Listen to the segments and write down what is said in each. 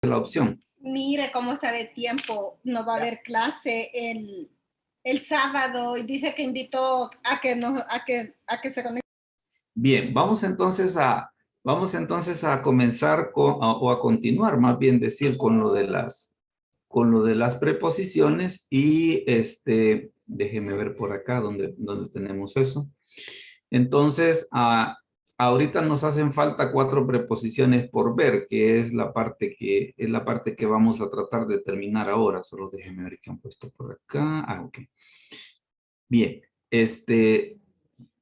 la opción. Mire cómo está de tiempo, no va a haber clase el sábado y dice que invitó a que, no, a que se conecte. Bien, vamos entonces a comenzar o a continuar, más bien decir, con lo de las preposiciones y déjeme ver por acá donde tenemos eso. Entonces, ahorita nos hacen falta 4 preposiciones por ver, que es la parte que vamos a tratar de terminar ahora. Solo déjeme ver qué han puesto por acá. Ok. Bien,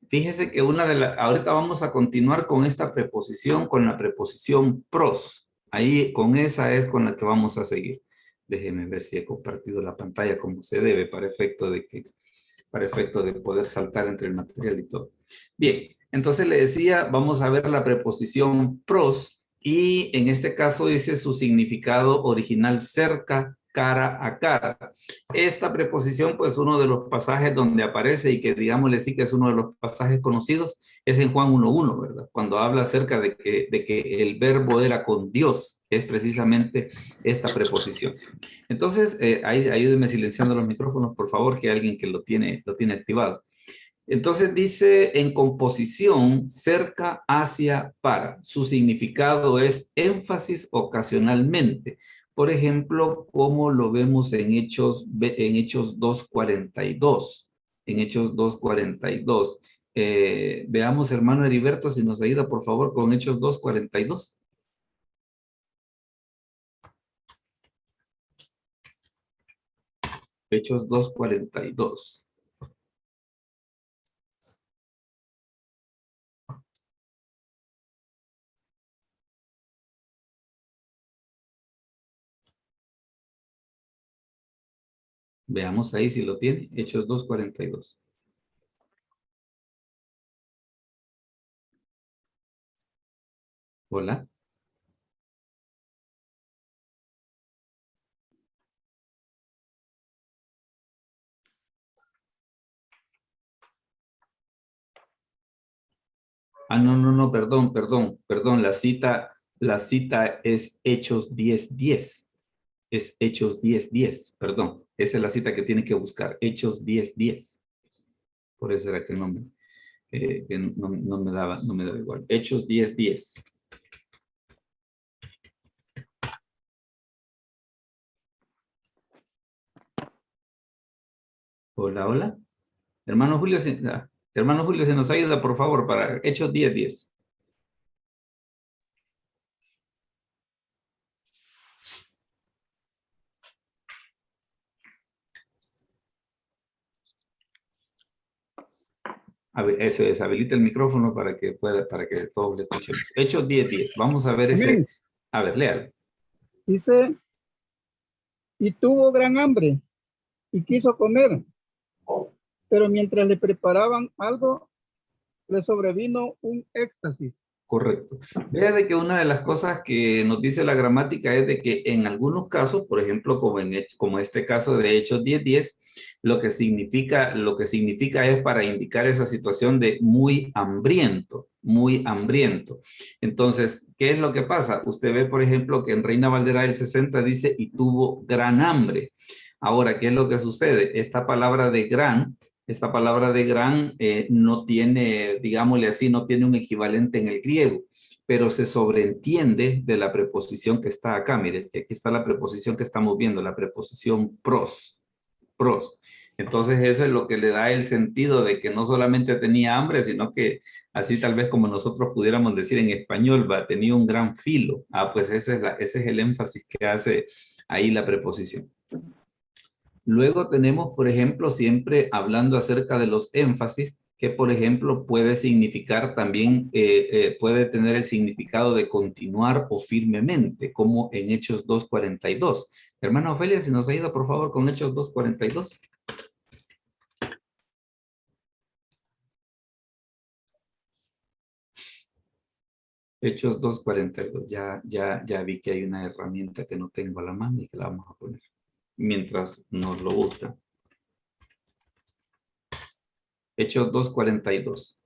fíjese que ahorita vamos a continuar con esta preposición, con la preposición pros. Ahí, con esa es con la que vamos a seguir. Déjenme ver si he compartido la pantalla como se debe para efecto de poder saltar entre el material y todo. Bien, entonces le decía, vamos a ver la preposición pros y en este caso dice su significado original cerca, cara a cara. Esta preposición, pues uno de los pasajes donde aparece y que digámosle sí que es uno de los pasajes conocidos, es en Juan 1:1, ¿verdad? Cuando habla acerca de que el verbo era con Dios, es precisamente esta preposición. Entonces, ayúdenme silenciando los micrófonos, por favor, que hay alguien que lo tiene activado. Entonces dice en composición, cerca, hacia, para. Su significado es énfasis ocasionalmente. Por ejemplo, como lo vemos en Hechos 2:42. En Hechos 2:42. Veamos, hermano Heriberto, si nos ayuda, por favor, con Hechos 2:42. Hechos 2:42. Veamos ahí si lo tiene. Hechos 2:42. Hola. No, perdón. La cita es Hechos 10:10. Es Hechos 10:10, perdón. Esa es la cita que tiene que buscar. Hechos 10:10. Por eso era que no me daba igual. Hechos 10:10. Hola. Hermano Julio, se nos ayuda, por favor, para Hechos 10:10. A ver, eso es, habilita el micrófono para que todos le escuchemos. Hechos 10:10. Vamos a ver ese. Amén. A ver, léalo. Dice, y tuvo gran hambre y quiso comer, pero mientras le preparaban algo, le sobrevino un éxtasis. Correcto. Vea de que una de las cosas que nos dice la gramática es de que en algunos casos, por ejemplo, como este caso de Hechos 10:10, lo que significa es para indicar esa situación de muy hambriento, muy hambriento. Entonces, ¿qué es lo que pasa? Usted ve, por ejemplo, que en Reina Valera del 60 dice, y tuvo gran hambre. Ahora, ¿qué es lo que sucede? Esta palabra de gran no tiene, digámosle así, no tiene un equivalente en el griego, pero se sobreentiende de la preposición que está acá. Mire, aquí está la preposición que estamos viendo, la preposición pros. Entonces eso es lo que le da el sentido de que no solamente tenía hambre, sino que así tal vez como nosotros pudiéramos decir en español, tenía un gran filo. Pues ese es el énfasis que hace ahí la preposición. Luego tenemos, por ejemplo, siempre hablando acerca de los énfasis, que por ejemplo puede significar también, puede tener el significado de continuar o firmemente, como en Hechos 2:42. Hermana Ofelia, si nos ayuda por favor con Hechos 2:42. Hechos 2:42. Ya vi que hay una herramienta que no tengo a la mano y que la vamos a poner mientras nos lo busca. Hechos 2:42.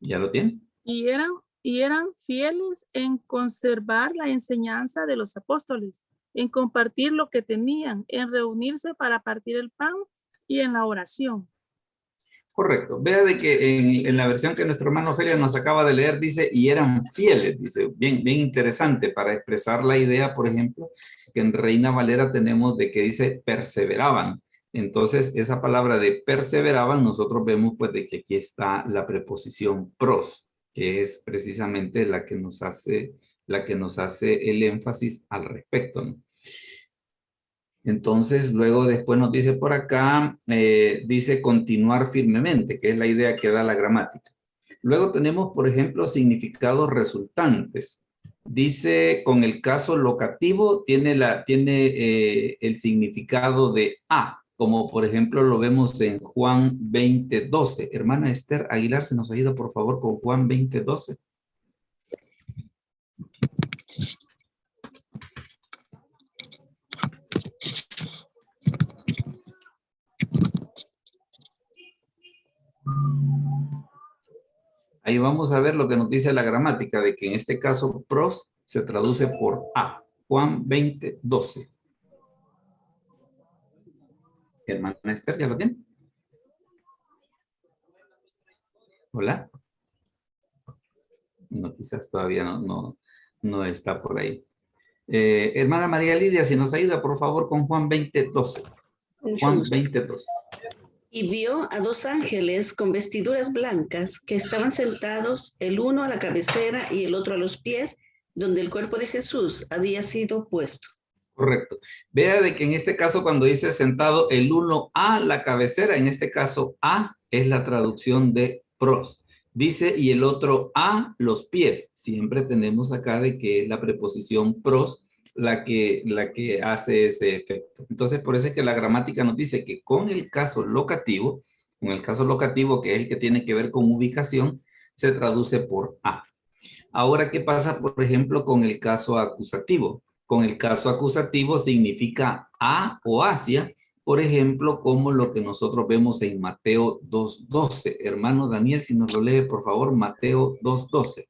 ¿Ya lo tiene? Y eran y eran fieles en conservar la enseñanza de los apóstoles, en compartir lo que tenían, en reunirse para partir el pan y en la oración. Correcto. Vea de que en la versión que nuestro hermano Félix nos acaba de leer dice, y eran fieles, dice, bien interesante para expresar la idea, por ejemplo, que en Reina Valera tenemos de que dice perseveraban. Entonces, esa palabra de perseveraban, nosotros vemos pues de que aquí está la preposición pros, que es precisamente la que nos hace el énfasis al respecto, ¿no? Entonces, luego después nos dice por acá, dice continuar firmemente, que es la idea que da la gramática. Luego tenemos, por ejemplo, significados resultantes. Dice, con el caso locativo, tiene el significado de a, como por ejemplo lo vemos en Juan 20:12. Hermana Esther Aguilar, ¿se nos ayuda por favor con Juan 20:12? Ahí vamos a ver lo que nos dice la gramática, de que en este caso pros se traduce por a. Juan 20:12. Hermana Esther, ¿ya lo tiene? Hola. No, quizás todavía no está por ahí. Hermana María Lidia, si nos ayuda, por favor, con Juan 20:12. Juan 20:12. Y vio a dos ángeles con vestiduras blancas que estaban sentados, el uno a la cabecera y el otro a los pies, donde el cuerpo de Jesús había sido puesto. Correcto. Vea de que en este caso cuando dice sentado, el uno a la cabecera, en este caso a es la traducción de pros. Dice y el otro a los pies. Siempre tenemos acá de que es la preposición pros la que hace ese efecto. Entonces, por eso es que la gramática nos dice que con el caso locativo que es el que tiene que ver con ubicación, se traduce por a. Ahora, ¿qué pasa, por ejemplo, con el caso acusativo? Con el caso acusativo significa a o hacia, por ejemplo, como lo que nosotros vemos en Mateo 2:12. Hermano Daniel, si nos lo lee, por favor, Mateo 2:12.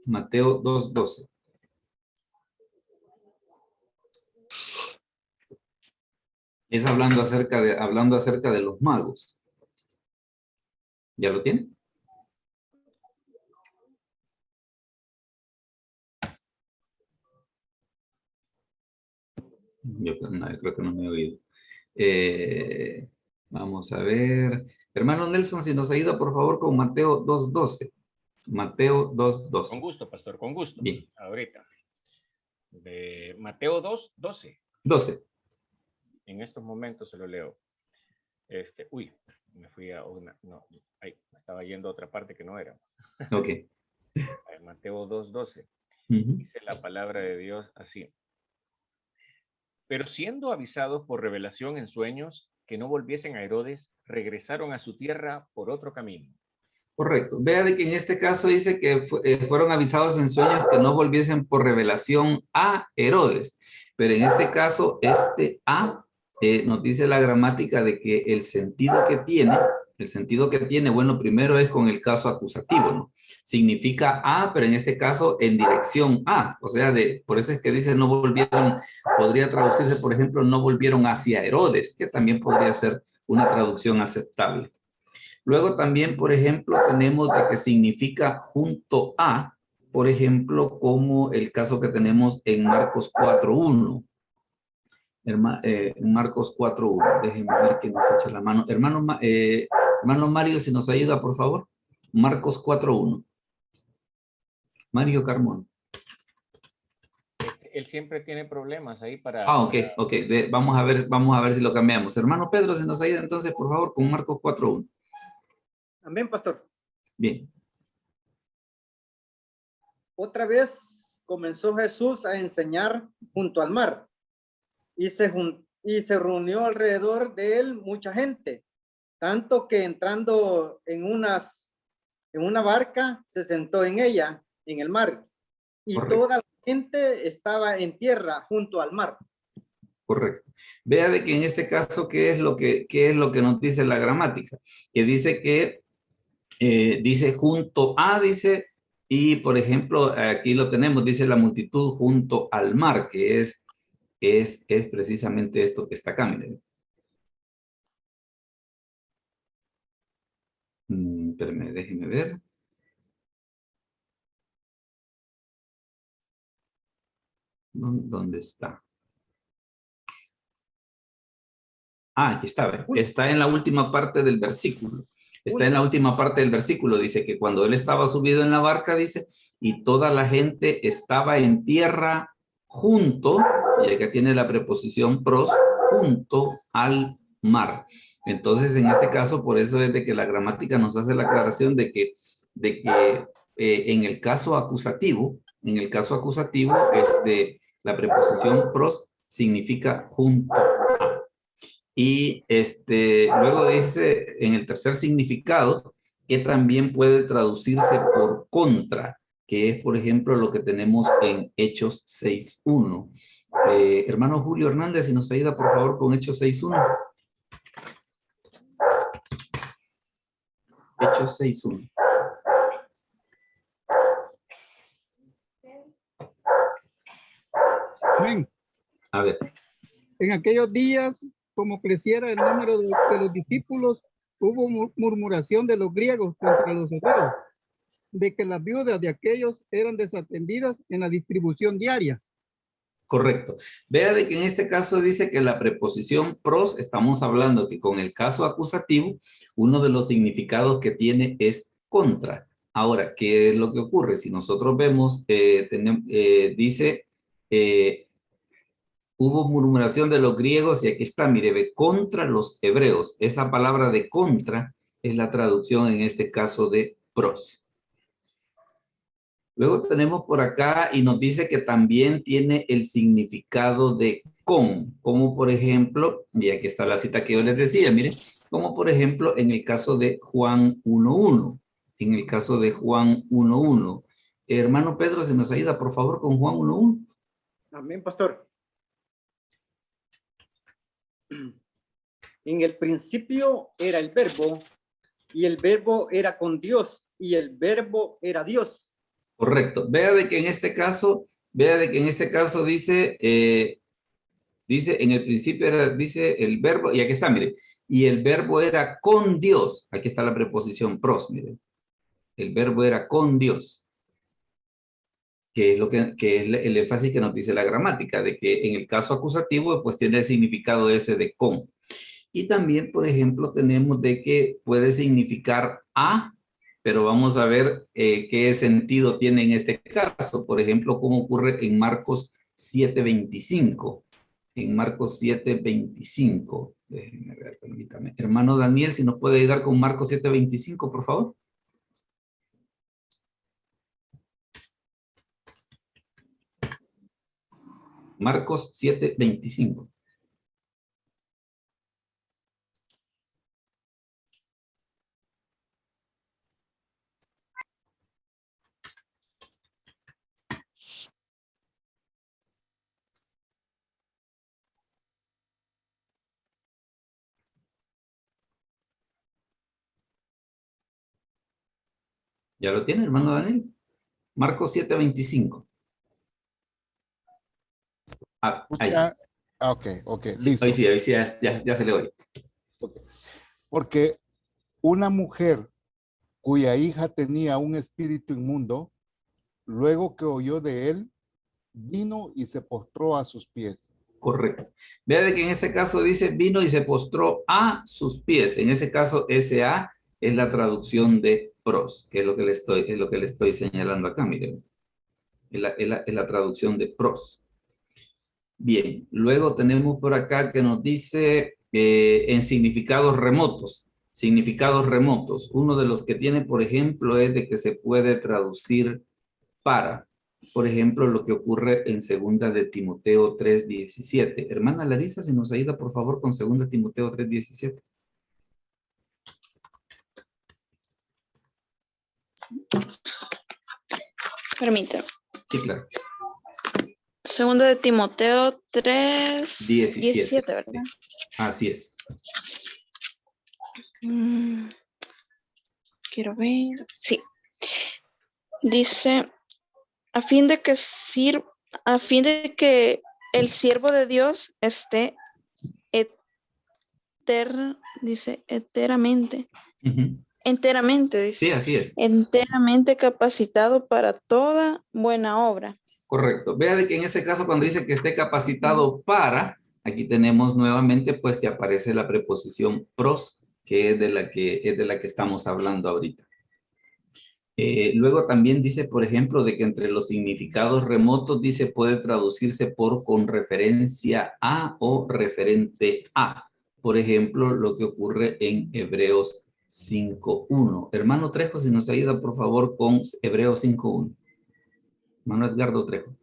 Mateo 2:12. Es hablando acerca de los magos. ¿Ya lo tiene? Yo creo que no me he oído. Vamos a ver. Hermano Nelson, si nos ayuda, por favor, con Mateo 2:12. Mateo 2:12. Con gusto, pastor, con gusto. Bien. Ahorita. De Mateo 2:12. 12. En estos momentos se lo leo. Uy, me fui a una, no, ahí, me estaba yendo a otra parte que no era. Ok. Mateo 2:12. Uh-huh. Dice la palabra de Dios así. Pero siendo avisados por revelación en sueños que no volviesen a Herodes, regresaron a su tierra por otro camino. Correcto. Vea de que en este caso dice que fueron avisados en sueños que no volviesen por revelación a Herodes. Pero en este caso, nos dice la gramática de que el sentido que tiene, bueno, primero es con el caso acusativo, ¿no? Significa a, pero en este caso en dirección a. O sea, por eso es que dice no volvieron, podría traducirse, por ejemplo, no volvieron hacia Herodes, que también podría ser una traducción aceptable. Luego también, por ejemplo, tenemos de que significa junto a, por ejemplo, como el caso que tenemos en Marcos 4:1. En Marcos 4:1. Déjenme ver quién nos echa la mano. Hermano Mario, si nos ayuda, por favor. Marcos 4:1. Mario Carmón. Él siempre tiene problemas ahí para... Ok. Vamos a ver si lo cambiamos. Hermano Pedro, si nos ayuda entonces, por favor, con Marcos 4:1. Amén, pastor. Bien. Otra vez comenzó Jesús a enseñar junto al mar y se reunió alrededor de él mucha gente, tanto que entrando en una barca se sentó en ella, en el mar, y Correcto. toda la gente estaba en tierra junto al mar. Correcto. Vea de que en este caso, qué es lo que nos dice la gramática? Que dice que, dice junto a, dice, y por ejemplo, aquí lo tenemos, dice la multitud junto al mar, que es precisamente esto que está acá, miren. Espérenme, déjenme ver. ¿Dónde está? Ah, aquí está, ¿ve? Está en la última parte del versículo. Está en la última parte del versículo. Dice que cuando él estaba subido en la barca, dice, y toda la gente estaba en tierra junto, y acá tiene la preposición pros, junto al mar. Entonces, en este caso, por eso es de que la gramática nos hace la aclaración de que en el caso acusativo, la preposición pros significa junto a. Y luego dice en el tercer significado que también puede traducirse por contra, que es por ejemplo lo que tenemos en Hechos 6.1. Hermano Julio Hernández, si nos ayuda por favor con Hechos 6.1. Hechos 6.1. Amén. A ver. En aquellos días, como creciera el número de los discípulos, hubo murmuración de los griegos contra los hebreos, de que las viudas de aquellos eran desatendidas en la distribución diaria. Correcto. Vea de que en este caso dice que la preposición pros, estamos hablando que con el caso acusativo, uno de los significados que tiene es contra. Ahora, ¿qué es lo que ocurre? Si nosotros vemos, dice, hubo murmuración de los griegos y aquí está, mire, ve, contra los hebreos. Esa palabra de contra es la traducción en este caso de pros. Luego tenemos por acá y nos dice que también tiene el significado de con, como por ejemplo, y aquí está la cita que yo les decía, miren, como por ejemplo en el caso de Juan 1.1, en el caso de Juan 1.1. Hermano Pedro, ¿se nos ayuda por favor con Juan 1.1? Amén, pastor. En el principio era el verbo, y el verbo era con Dios, y el verbo era Dios. Correcto. Vea de que en este caso dice, dice en el principio era, dice el verbo, y aquí está, mire, y el verbo era con Dios. Aquí está la preposición pros, mire. El verbo era con Dios. Que es el énfasis que nos dice la gramática, de que en el caso acusativo, pues tiene el significado ese de con. Y también, por ejemplo, tenemos de que puede significar a, pero vamos a ver qué sentido tiene en este caso. Por ejemplo, cómo ocurre en Marcos 7.25. En Marcos 7.25. Déjenme ver, permítame. Hermano Daniel, si nos puede ayudar con Marcos 7.25, por favor. Marcos 7.25. ¿Ya lo tiene, hermano Daniel? Marcos 7.25. Ahí. Ok, Sí, listo. ahí sí, ya se le oye. Okay. Porque una mujer cuya hija tenía un espíritu inmundo, luego que oyó de él, vino y se postró a sus pies. Correcto. Vea de que en ese caso dice vino y se postró a sus pies. En ese caso, SA es la traducción de pros, que es lo que le estoy señalando acá, miren. Es la traducción de pros. Bien, luego tenemos por acá que nos dice en significados remotos. Significados remotos. Uno de los que tiene, por ejemplo, es de que se puede traducir para. Por ejemplo, lo que ocurre en segunda de Timoteo 3.17. Hermana Larisa, si nos ayuda, por favor, con segunda de Timoteo 3.17. Permítame. Sí, claro. Segundo de Timoteo 3, 17, ¿verdad? Así es. Quiero ver. Sí. Dice, a fin de que el siervo de Dios esté enteramente. Ujú. Enteramente, dice. Sí, así es. Enteramente capacitado para toda buena obra. Correcto. Vea de que en ese caso cuando dice que esté capacitado para, aquí tenemos nuevamente pues que aparece la preposición pros, que es de la que estamos hablando ahorita. Luego también dice, por ejemplo, de que entre los significados remotos dice puede traducirse por con referencia a o referente a. Por ejemplo, lo que ocurre en Hebreos 5.1. Hermano Trejo, si nos ayuda por favor con Hebreos 5.1. Hermano Edgardo Trejo.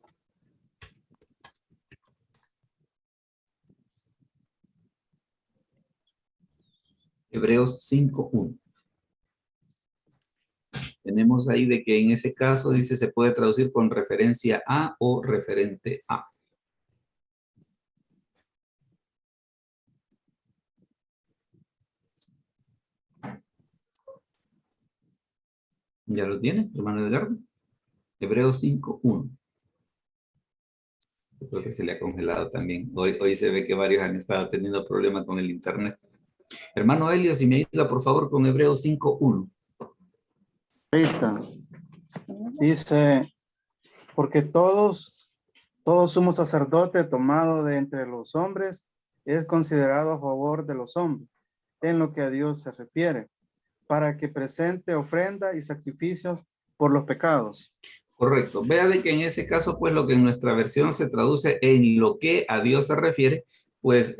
Hebreos 5.1. Tenemos ahí de que en ese caso dice se puede traducir con referencia a o referente a. ¿Ya lo tiene, hermano Edgardo? Hebreos 5.1. Yo creo que se le ha congelado también. Hoy se ve que varios han estado teniendo problemas con el internet. Hermano Helio, si me ayuda por favor con Hebreos 5.1. Ahorita dice, porque todos sumo sacerdote tomado de entre los hombres es considerado a favor de los hombres, en lo que a Dios se refiere, para que presente ofrenda y sacrificios por los pecados. Correcto. Vea de que en ese caso, pues lo que en nuestra versión se traduce en lo que a Dios se refiere, pues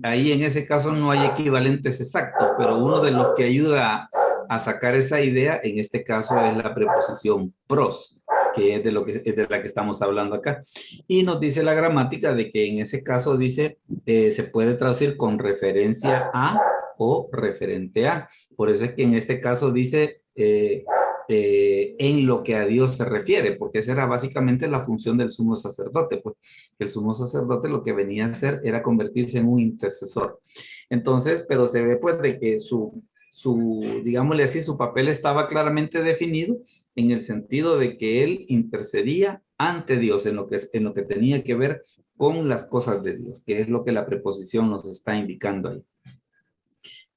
ahí en ese caso no hay equivalentes exactos, pero uno de los que ayuda a sacar esa idea, en este caso es la preposición pros, que es de la que estamos hablando acá. Y nos dice la gramática de que en ese caso dice, se puede traducir con referencia a o referente a. Por eso es que en este caso dice en lo que a Dios se refiere, porque esa era básicamente la función del sumo sacerdote, pues el sumo sacerdote lo que venía a hacer era convertirse en un intercesor. Entonces, pero se ve pues de que digámosle así, su papel estaba claramente definido en el sentido de que él intercedía ante Dios en lo que tenía que ver con las cosas de Dios, que es lo que la preposición nos está indicando ahí.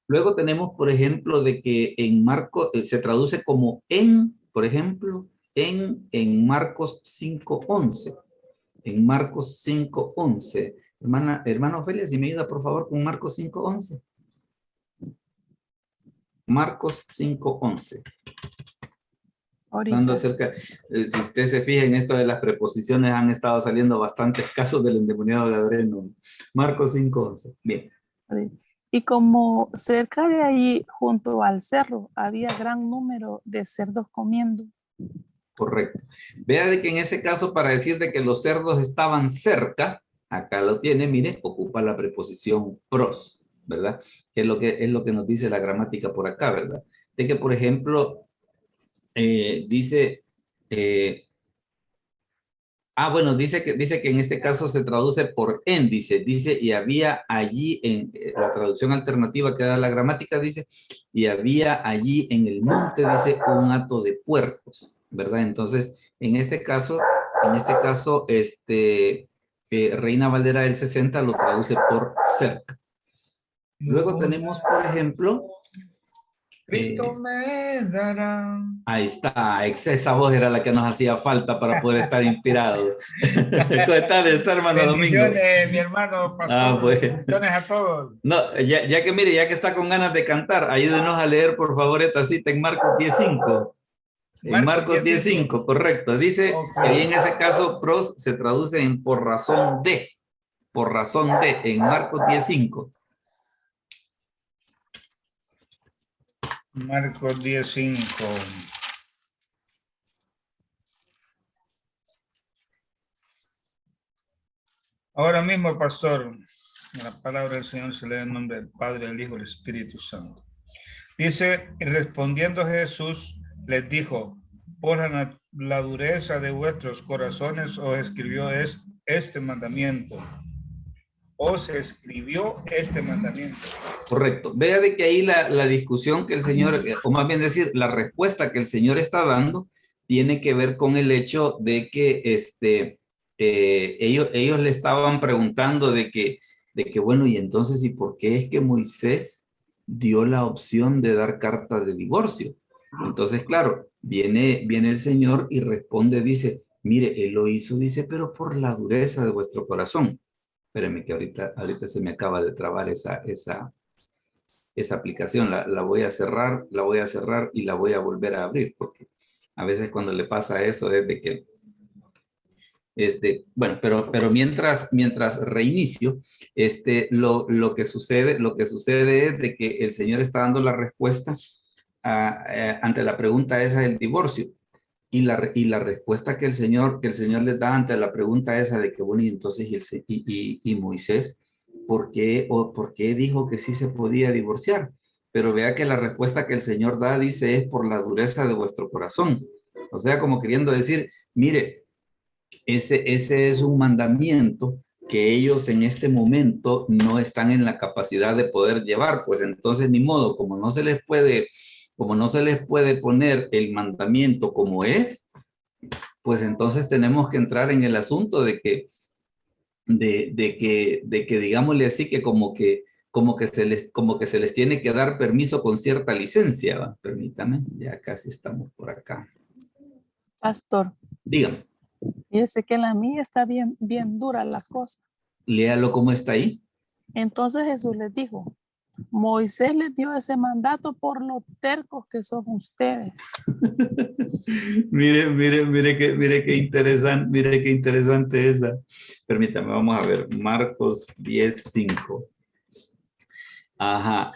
Luego tenemos, por ejemplo, de que en Marcos se traduce como en, por ejemplo, en Marcos 5.11. En Marcos 5.11. Hermana Ofelia, si me ayuda, por favor, con Marcos 5.11. Marcos 5.11. Hablando acerca, si usted se fija en esto de las preposiciones, han estado saliendo bastantes casos del endemoniado gadareno. Marcos 5.11. Bien. Y como cerca de allí, junto al cerro, había gran número de cerdos comiendo. Correcto. Vea de que en ese caso, para decir de que los cerdos estaban cerca, acá lo tiene, mire, ocupa la preposición pros, ¿verdad? Que es lo que nos dice la gramática por acá, ¿verdad? De que, por ejemplo, dice... bueno, dice que en este caso se traduce por en, dice, y había allí, en la traducción alternativa que da la gramática, dice, y había allí en el monte, dice, un hato de puercos, ¿verdad? Entonces, en este caso, Reina Valera del 60 lo traduce por cerca. Luego tenemos, por ejemplo, Cristo me dará. Ahí está, esa voz era la que nos hacía falta para poder estar inspirados. ¿Cómo está, hermano Domingo? Bendiciones, mi hermano pastor. Pues. Bendiciones a todos. No, ya que está con ganas de cantar, ayúdenos a leer, por favor, esta cita en Marcos 10.5. En Marcos 10.5, correcto. Dice que ahí en ese caso, pros se traduce en por razón de, en Marcos 10.5. Marcos 10.5. Ahora mismo, pastor, la palabra del Señor se lee en nombre del Padre, del Hijo y del Espíritu Santo. Dice, respondiendo Jesús, les dijo, por la dureza de vuestros corazones os escribió este mandamiento. Os escribió este mandamiento. Correcto. Vea de que ahí la discusión que el Señor, o más bien decir, la respuesta que el Señor está dando, tiene que ver con el hecho de que ellos le estaban preguntando de que, bueno, y entonces, ¿y por qué es que Moisés dio la opción de dar carta de divorcio? Entonces, claro, viene el Señor y responde, dice, mire, él lo hizo, dice, pero por la dureza de vuestro corazón. Espérenme que ahorita se me acaba de trabar esa aplicación. La voy a cerrar y la voy a volver a abrir, porque a veces cuando le pasa eso es de que, bueno, pero mientras reinicio, lo que sucede es de que el Señor está dando la respuesta ante la pregunta esa del divorcio. Y la respuesta que el Señor les da ante la pregunta esa de que, bueno, y entonces, y Moisés, ¿por qué dijo que sí se podía divorciar? Pero vea que la respuesta que el Señor da, dice, es por la dureza de vuestro corazón. O sea, como queriendo decir, mire, ese es un mandamiento que ellos en este momento no están en la capacidad de poder llevar, pues entonces ni modo, como no se les puede poner el mandamiento como es, pues entonces tenemos que entrar en el asunto de que digámosle así, que como que se les tiene que dar permiso con cierta licencia, ¿va? Permítame, ya casi estamos por acá. Pastor, Dígame. fíjese que la mía está bien dura la cosa. Léalo como está ahí. Entonces Jesús les dijo, Moisés les dio ese mandato por lo tercos que son ustedes. mire qué interesante esa. Permítame, vamos a ver, Marcos 10:5. Ajá.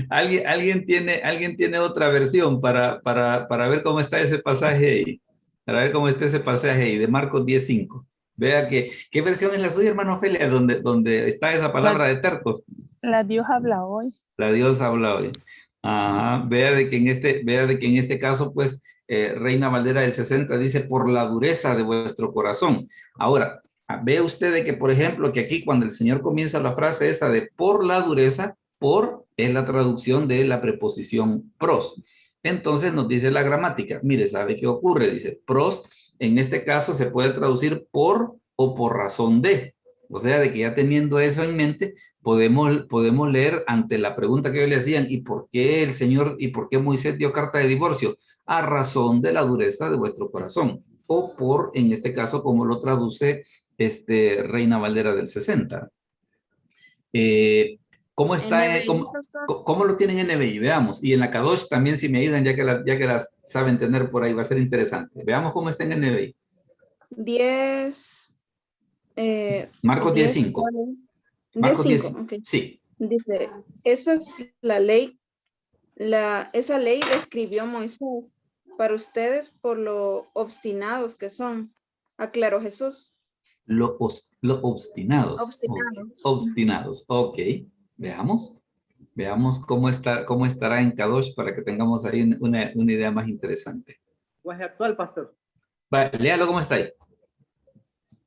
¿Alguien tiene otra versión para ver cómo está ese pasaje ahí? Para ver cómo está ese pasaje ahí de Marcos 10:5. Vea ¿qué versión es la suya, hermano Ofelia, donde está esa palabra de tercos? La Dios habla hoy. La Dios habla hoy. Ajá. Vea de que en este caso, pues, Reina Valera del 60 dice, por la dureza de vuestro corazón. Ahora, ve usted de que, por ejemplo, que aquí cuando el Señor comienza la frase esa de por la dureza, por es la traducción de la preposición pros. Entonces nos dice la gramática. Mire, ¿sabe qué ocurre? Dice, pros, en este caso se puede traducir por o por razón de. O sea, de que ya teniendo eso en mente, podemos leer ante la pregunta que ellos le hacían, ¿y por qué Moisés dio carta de divorcio? A razón de la dureza de vuestro corazón. O por, en este caso, como lo traduce Reina Valera del 60. ¿Cómo está? ¿Cómo lo tienen en NBI? Veamos. Y en la Kadosh también, si me ayudan, ya que las saben tener por ahí, va a ser interesante. Veamos cómo está en NBI. 10. Marcos 10:5. Marcos 10:5. Okay. Sí. Dice, esa es la ley. Esa ley la escribió Moisés para ustedes por lo obstinados que son. Aclaró Jesús. Lo obstinados. Obstinados. Okay. Obstinados. Ok. Veamos cómo estará en Kadosh para que tengamos ahí una idea más interesante. Pues actual, pastor. Va, léalo cómo está ahí.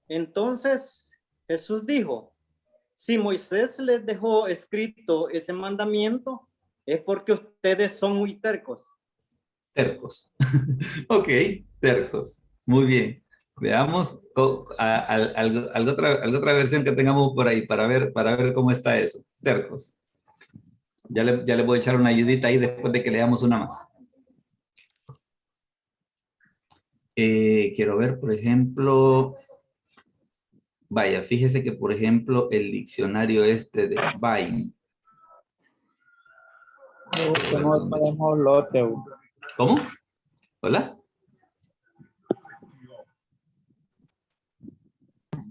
Entonces Jesús dijo, si Moisés les dejó escrito ese mandamiento, es porque ustedes son muy tercos. Tercos. Ok, tercos. Muy bien. Veamos alguna otra versión que tengamos por ahí para ver cómo está eso. Tercos. Ya le voy a echar una ayudita ahí después de que leamos una más. Quiero ver, por ejemplo, vaya, fíjese que, por ejemplo, el diccionario de Bain. ¿Cómo? ¿Hola?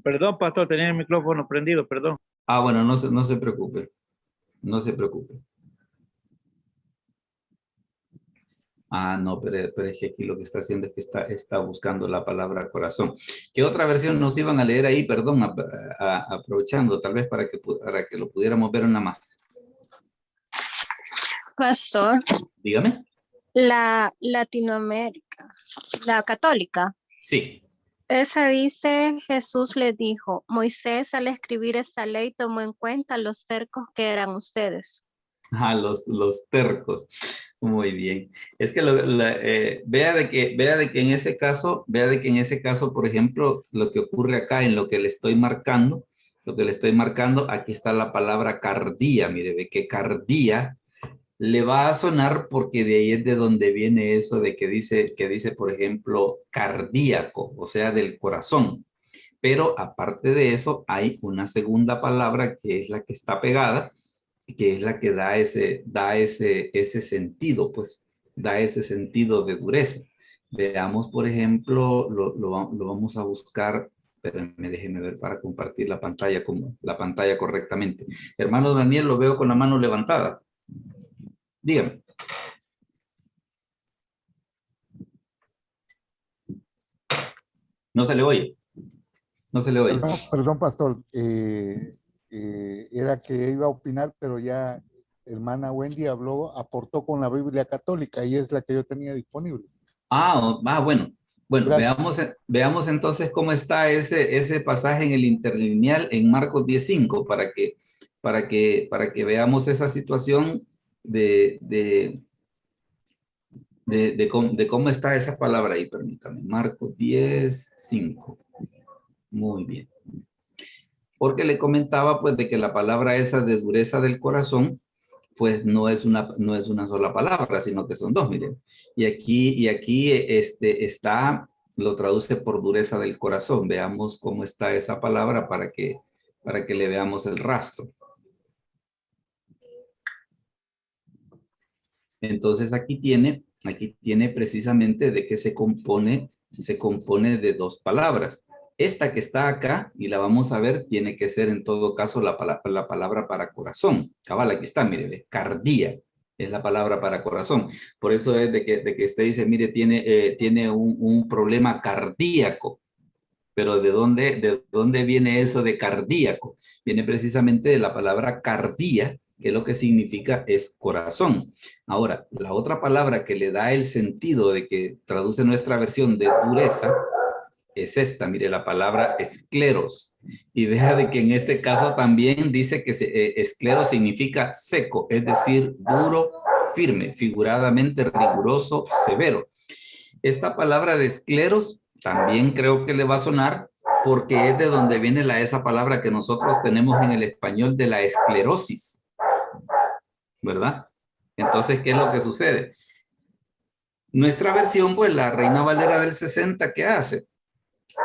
Perdón, pastor, tenía el micrófono prendido, perdón. Ah, bueno, no se preocupe. No se preocupe. Ah, no, pero es que aquí lo que está haciendo es que está buscando la palabra corazón. ¿Qué otra versión nos iban a leer ahí? Perdón, aprovechando, tal vez para que lo pudiéramos ver una más. Pastor. Dígame. La Latinoamérica, la católica. Sí. Esa dice, Jesús les dijo, Moisés al escribir esta ley tomó en cuenta los tercos que eran ustedes. Los tercos. Muy bien. Es que vea de que en ese caso, por ejemplo, lo que ocurre acá en lo que le estoy marcando, aquí está la palabra cardía. Mire, de que cardía le va a sonar porque de ahí es de donde viene eso de que dice, por ejemplo, cardíaco, o sea, del corazón. Pero aparte de eso, hay una segunda palabra que es la que está pegada, que es la que da ese sentido, pues, da ese sentido de dureza. Veamos, por ejemplo, lo vamos a buscar, espérenme, déjenme ver para compartir la pantalla correctamente. Hermano Daniel, lo veo con la mano levantada. Dígame. No se le oye. No se le oye. Perdón, pastor. Era que iba a opinar, pero ya hermana Wendy aportó con la Biblia católica y es la que yo tenía disponible. Bueno. Bueno, Gracias. veamos entonces cómo está ese pasaje en el interlineal en Marcos 10:5 para que veamos esa situación de cómo está esa palabra ahí, permítame. Marcos 10:5. Muy bien. Porque le comentaba pues de que la palabra esa de dureza del corazón pues no es una sola palabra, sino que son dos, miren. Y aquí está, lo traduce por dureza del corazón. Veamos cómo está esa palabra para que le veamos el rastro. Entonces aquí tiene precisamente de que se compone de dos palabras. Esta que está acá, y la vamos a ver, tiene que ser en todo caso la palabra para corazón. Cabal, aquí está, mire, cardía es la palabra para corazón. Por eso es de que usted dice, mire, tiene un problema cardíaco. Pero ¿de dónde viene eso de cardíaco? Viene precisamente de la palabra cardía, que lo que significa es corazón. Ahora, la otra palabra que le da el sentido de que traduce nuestra versión de dureza es esta, mire, la palabra escleros. Y vea de que en este caso también dice que escleros significa seco, es decir, duro, firme, figuradamente riguroso, severo. Esta palabra de escleros también creo que le va a sonar porque es de donde viene esa palabra que nosotros tenemos en el español de la esclerosis, ¿verdad? Entonces, ¿qué es lo que sucede? Nuestra versión, pues la Reina Valera del 60, ¿qué hace?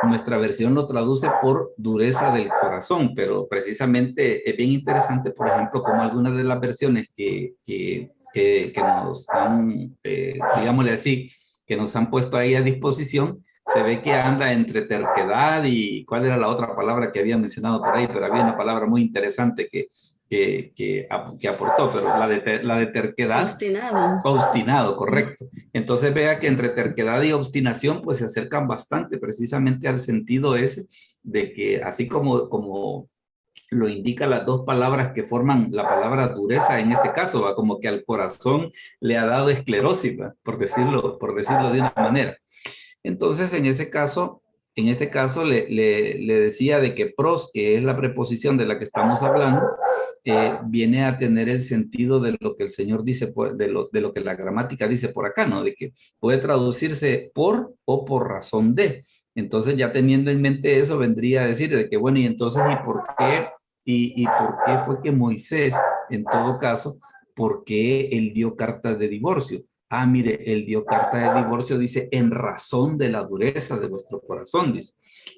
Nuestra versión lo traduce por dureza del corazón, pero precisamente es bien interesante, por ejemplo, como algunas de las versiones que nos han, digámosle así, que nos han puesto ahí a disposición, se ve que anda entre terquedad y ¿cuál era la otra palabra que había mencionado por ahí? Pero había una palabra muy interesante que aportó, pero la de terquedad. Obstinado. Obstinado, correcto. Entonces vea que entre terquedad y obstinación pues se acercan bastante precisamente al sentido ese de que así como lo indica las dos palabras que forman la palabra dureza en este caso, ¿va? Como que al corazón le ha dado esclerosis, ¿va? Por decirlo de una manera. Entonces, en este caso le decía de que pros, que es la preposición de la que estamos hablando, viene a tener el sentido de lo que el Señor dice, de lo que la gramática dice por acá, ¿no? De que puede traducirse por o por razón de. Entonces, ya teniendo en mente eso, vendría a decir de que, bueno, y entonces, ¿y por qué? ¿Y por qué fue que Moisés, en todo caso, por qué él dio carta de divorcio? Mire, él dio carta de divorcio, dice, en razón de la dureza de vuestro corazón, dice.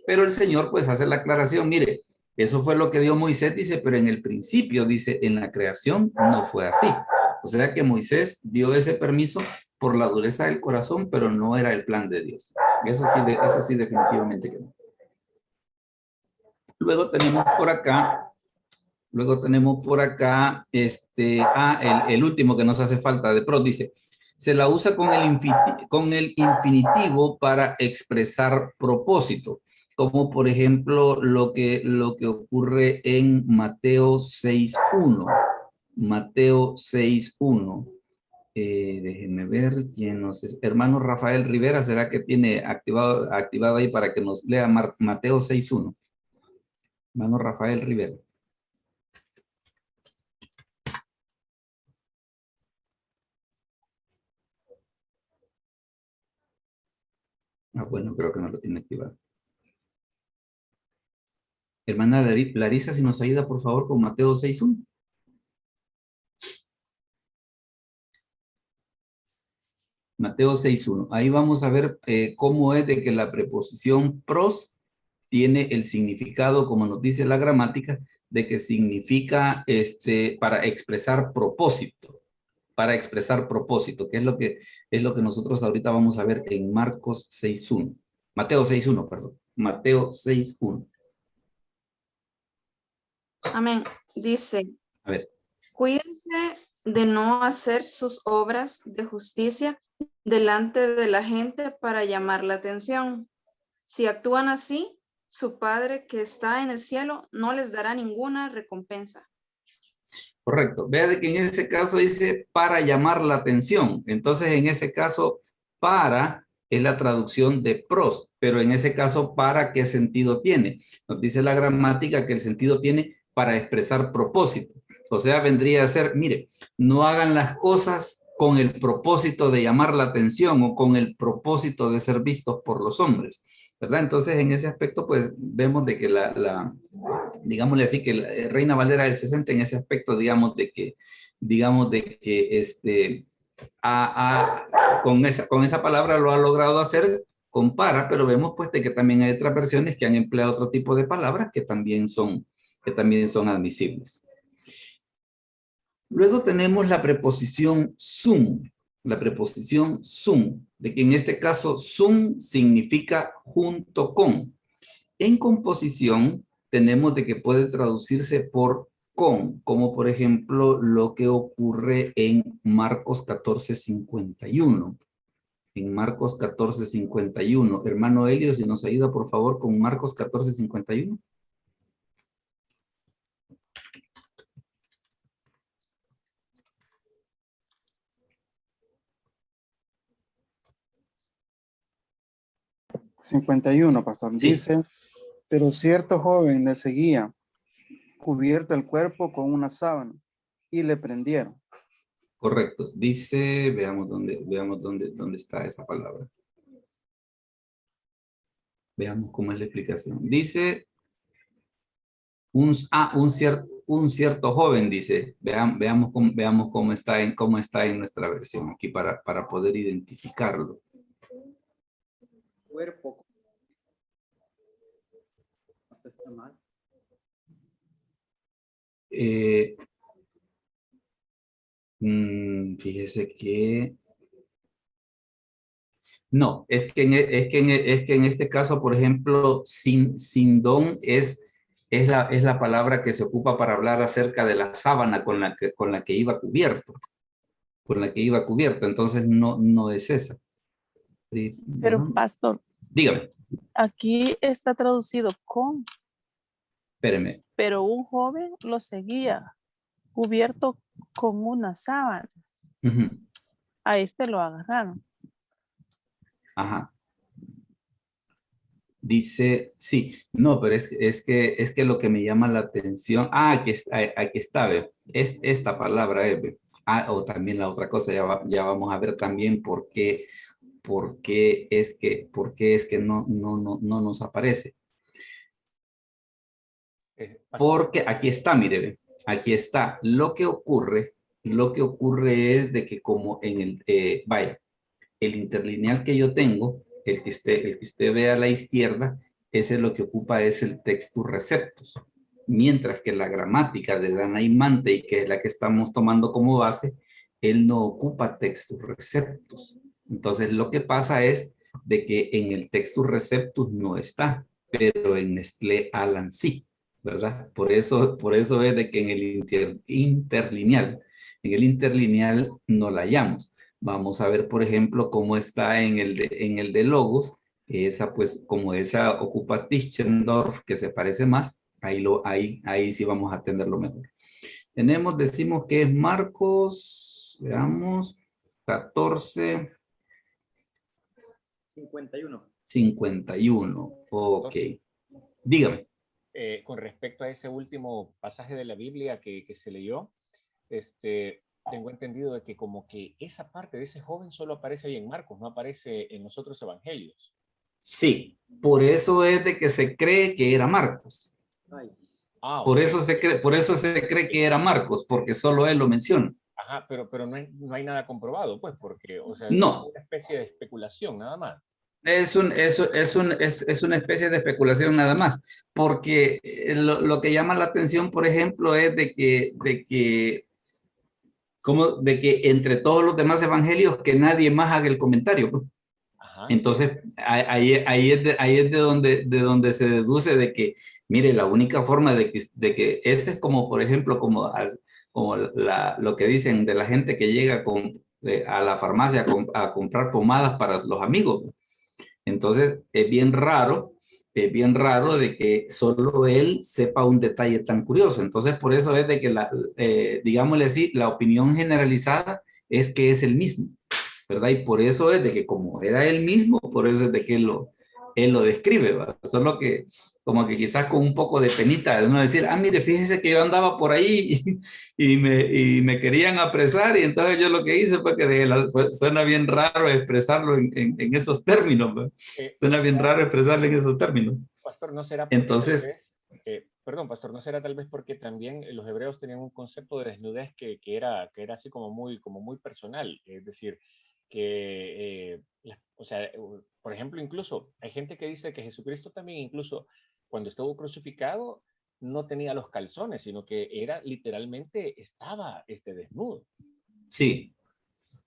Pero el Señor, pues, hace la aclaración, mire, eso fue lo que dio Moisés, dice, pero en el principio, dice, en la creación no fue así. O sea que Moisés dio ese permiso por la dureza del corazón, pero no era el plan de Dios. Eso sí definitivamente que no. Luego tenemos por acá, el último que nos hace falta de pro, dice, se la usa con el infinitivo para expresar propósito, como por ejemplo lo que ocurre en Mateo 6:1. Mateo 6:1. Déjenme ver quién nos es. Hermano Rafael Rivera, ¿será que tiene activado ahí para que nos lea Mateo 6.1? Hermano Rafael Rivera. Ah, bueno, creo que no lo tiene activado. Hermana Larisa, si nos ayuda, por favor, con Mateo 6.1. Mateo 6.1. Ahí vamos a ver cómo es de que la preposición pros tiene el significado, como nos dice la gramática, de que significa para expresar propósito. Para expresar propósito, que es lo que nosotros ahorita vamos a ver en Marcos 6.1. Mateo 6.1, perdón. Mateo 6.1. Amén. Dice, A ver. cuídense de no hacer sus obras de justicia delante de la gente para llamar la atención. Si actúan así, su Padre que está en el cielo no les dará ninguna recompensa. Correcto. Vea de que en ese caso dice para llamar la atención. Entonces, en ese caso, para es la traducción de pros, pero en ese caso, ¿para qué sentido tiene? Nos dice la gramática que el sentido tiene para expresar propósito. O sea, vendría a ser, mire, no hagan las cosas con el propósito de llamar la atención o con el propósito de ser vistos por los hombres, ¿verdad? Entonces, en ese aspecto, pues, vemos de que digámosle así, que la Reina Valera del 60 en ese aspecto, digamos de que con esa palabra lo ha logrado hacer con para, pero vemos pues de que también hay otras versiones que han empleado otro tipo de palabras que también son admisibles. Luego tenemos la preposición sum, de que en este caso sum significa junto con. En composición tenemos de que puede traducirse por con, como por ejemplo lo que ocurre en Marcos 14:51. En Marcos 14:51. Hermano Elio, si nos ayuda por favor con Marcos 14:51. Pastor. Sí. Dice, pero cierto joven le seguía, cubierto el cuerpo con una sábana, y le prendieron. Correcto. Dice, veamos dónde está esa palabra. Veamos cómo es la explicación. Dice, un cierto joven, dice. Veamos cómo está en nuestra versión aquí para poder identificarlo. Cuerpo. Está mal. Fíjese que no, es que en este caso, por ejemplo, sin don es la palabra que se ocupa para hablar acerca de la sábana con la que iba cubierto. Entonces no es esa. Pero pastor, dígame. aquí está traducido con. Espéreme. Pero un joven lo seguía, cubierto con una sábana. A este lo agarraron. Ajá. Dice, sí, no, pero es que lo que me llama la atención, aquí está, es esta palabra, o también la otra cosa, ya vamos a ver también por qué es que no nos aparece. Porque aquí está, mire, aquí está. Lo que ocurre es de que como en el interlineal que yo tengo, el que usted ve a la izquierda, ese lo que ocupa es el textus receptus. Mientras que la gramática de Danay Mantei, que es la que estamos tomando como base, él no ocupa textus receptus. Entonces lo que pasa es de que en el textus receptus no está, pero en Nestlé Aland sí, ¿verdad? Por eso es de que en el interlineal no la hallamos. Vamos a ver, por ejemplo, cómo está en el de Logos. Esa, pues, como esa ocupa Tischendorf, que se parece más, ahí sí vamos a tenerlo mejor. Decimos que es Marcos, veamos, 14, 51. 51. Ok. Dígame. Con respecto a ese último pasaje de la Biblia que se leyó, tengo entendido de que como que esa parte de ese joven solo aparece ahí en Marcos, no aparece en los otros evangelios. Sí, por eso es de que se cree que era Marcos. Por eso se cree que era Marcos, porque solo él lo menciona. Ajá, pero no hay nada comprobado, pues, porque, o sea, No. es una especie de especulación, nada más. Es una especie de especulación nada más, porque lo que llama la atención, por ejemplo, es de que entre todos los demás evangelios que nadie más haga el comentario, pues. Ajá, entonces, sí. ahí es de donde se deduce de que, mire, la única forma de que ese es como, por ejemplo, como lo que dicen de la gente que llega a la farmacia a comprar pomadas para los amigos. Entonces, es bien raro de que solo él sepa un detalle tan curioso. Entonces, por eso es de que, digámosle así, la opinión generalizada es que es el mismo, ¿verdad? Y por eso es de que como era él mismo, por eso es de que él lo describe, ¿verdad? Solo que como que quizás con un poco de penita de uno decir, mire, fíjese que yo andaba por ahí y me querían apresar y entonces yo lo que hice fue que suena bien raro expresarlo en esos términos, ¿verdad? Suena bien raro expresarlo en esos términos. Pastor, ¿no será porque entonces, perdón, pastor, ¿no será tal vez porque también los hebreos tenían un concepto de desnudez que era así como muy personal? Es decir, que, o sea, por ejemplo, incluso hay gente que dice que Jesucristo también, incluso cuando estuvo crucificado, no tenía los calzones, sino que era literalmente, estaba desnudo. Sí.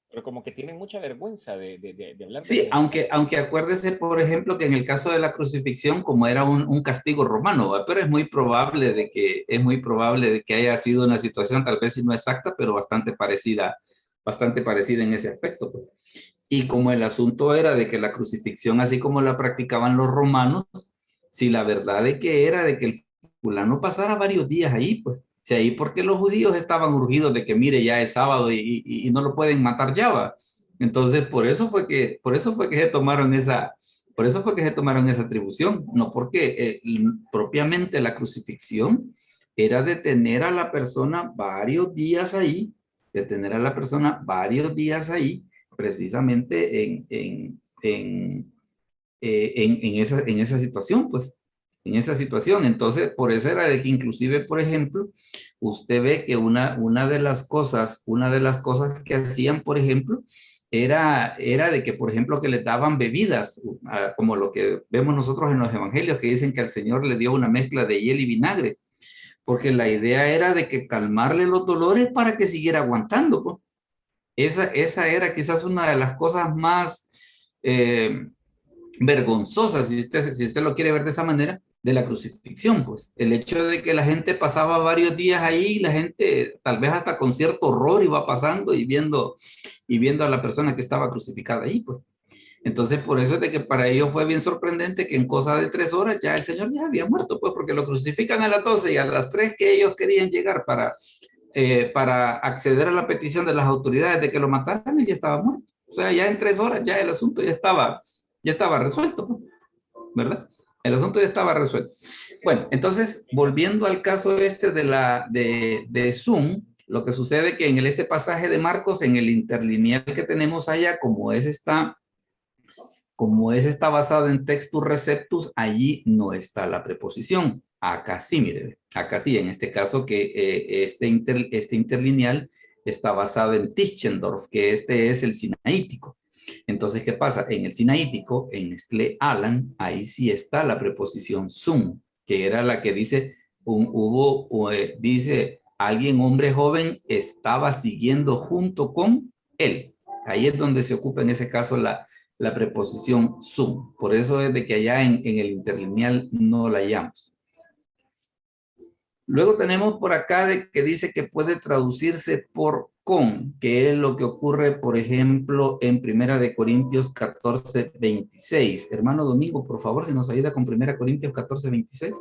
Pero como que tienen mucha vergüenza de hablar de... Sí, aunque acuérdese, por ejemplo, que en el caso de la crucifixión, como era un castigo romano, ¿verdad? Pero es muy probable de que haya sido una situación, tal vez no exacta, pero bastante parecida en ese aspecto, pues. Y como el asunto era de que la crucifixión, así como la practicaban los romanos, si la verdad de que era de que el fulano pasara varios días ahí, pues, si ahí porque los judíos estaban urgidos de que mire, ya es sábado y no lo pueden matar ya, ¿va? Entonces, por eso fue que se tomaron esa atribución, no porque propiamente la crucifixión era detener a la persona varios días ahí, precisamente en esa situación, pues, en esa situación. Entonces, por eso era de que inclusive, por ejemplo, usted ve que una de las cosas que hacían, por ejemplo, era de que, por ejemplo, que les daban bebidas, como lo que vemos nosotros en los evangelios, que dicen que al Señor le dio una mezcla de hiel y vinagre, porque la idea era de que calmarle los dolores para que siguiera aguantando, pues. Esa era quizás una de las cosas más vergonzosas, si usted lo quiere ver de esa manera, de la crucifixión, pues. El hecho de que la gente pasaba varios días ahí, la gente tal vez hasta con cierto horror iba pasando y viendo a la persona que estaba crucificada ahí, pues. Entonces, por eso es de que para ellos fue bien sorprendente que en cosa de 3 horas ya el Señor ya había muerto, pues, porque lo crucifican a las 12 y a las 3 que ellos querían llegar para acceder a la petición de las autoridades de que lo mataran, y ya estaba muerto. O sea, ya en 3 horas ya el asunto ya estaba resuelto, ¿verdad? El asunto ya estaba resuelto. Bueno, entonces, volviendo al caso de Zoom, lo que sucede que en este pasaje de Marcos, en el interlineal que tenemos allá, como ese está basado en textus receptus, allí no está la preposición. Acá sí, mire, acá sí, en este caso que este interlineal está basado en Tischendorf, que este es el sinaítico. Entonces, ¿qué pasa? En el sinaítico, en Estle Alan, ahí sí está la preposición sum, que era la que dice, dice, alguien, hombre joven, estaba siguiendo junto con él. Ahí es donde se ocupa en ese caso la preposición sum. Por eso es de que allá en el interlineal no la hallamos. Luego tenemos por acá de que dice que puede traducirse por con, que es lo que ocurre, por ejemplo, en 1 de Corintios 14, 26. Hermano Domingo, por favor, si nos ayuda con 1 Corintios 14, 26.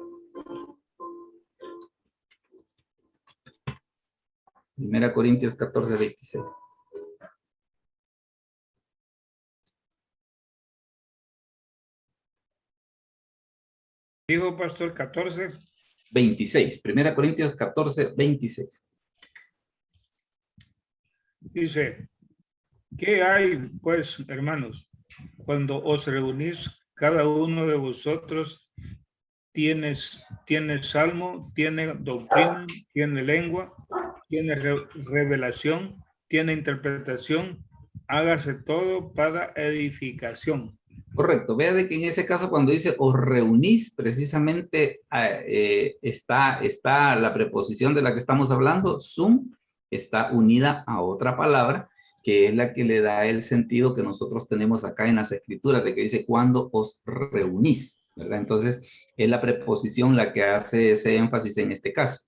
1 Corintios 14, 26. Dijo pastor 14. 26. 1 Corintios 14, 26. Dice, ¿qué hay pues, hermanos? Cuando os reunís, cada uno de vosotros tiene salmo, tiene doctrina, tiene lengua, tiene revelación, tiene interpretación. Hágase todo para edificación. Correcto. Vea de que en ese caso cuando dice os reunís, precisamente está la preposición de la que estamos hablando, sum, está unida a otra palabra que es la que le da el sentido que nosotros tenemos acá en las escrituras, de que dice cuando os reunís, ¿verdad? Entonces es la preposición la que hace ese énfasis en este caso.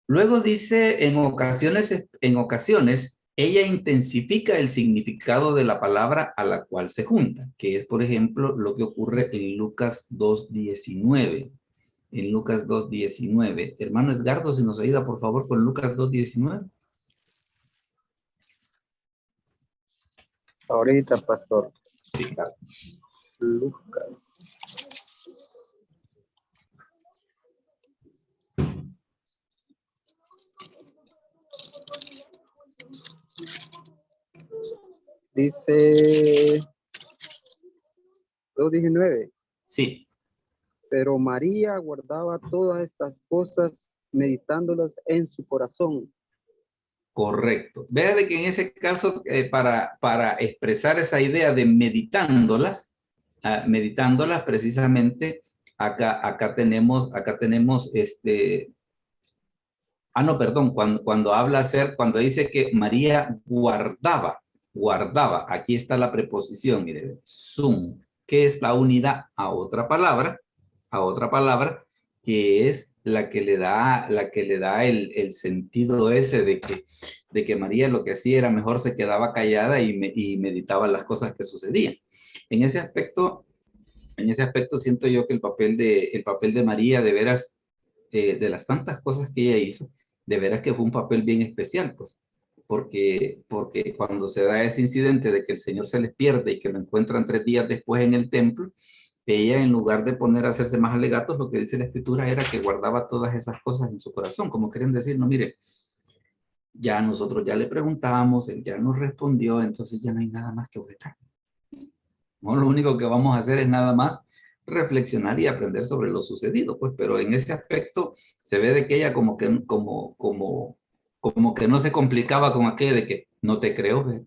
Luego dice en ocasiones, ella intensifica el significado de la palabra a la cual se junta, que es, por ejemplo, lo que ocurre en Lucas 2:19. En Lucas 2:19. Hermano Edgardo, si nos ayuda, por favor, con Lucas 2:19. Ahorita, pastor. Sí, claro. Lucas. Dice 2:19. Sí. Pero María guardaba todas estas cosas, meditándolas en su corazón. Correcto. Vea de que en ese caso, para expresar esa idea de meditándolas, precisamente, acá tenemos no, perdón, cuando dice que María guardaba, aquí está la preposición, mire, sum, que está unida a otra palabra, que es la que le da el sentido ese de que María lo que hacía era mejor se quedaba callada y meditaba las cosas que sucedían. En ese aspecto siento yo que el papel de María, de veras, de las tantas cosas que ella hizo, de veras que fue un papel bien especial, pues, porque cuando se da ese incidente de que el Señor se les pierde y que lo encuentran 3 días después en el templo, ella, en lugar de poner a hacerse más alegatos, lo que dice la Escritura era que guardaba todas esas cosas en su corazón, como quieren decir, no, mire, ya nosotros ya le preguntamos, él ya nos respondió, entonces ya no hay nada más que objetar. No, lo único que vamos a hacer es nada más reflexionar y aprender sobre lo sucedido, pues, pero en ese aspecto se ve de que ella como que no se complicaba con aquello de que no te creo, ¿verdad?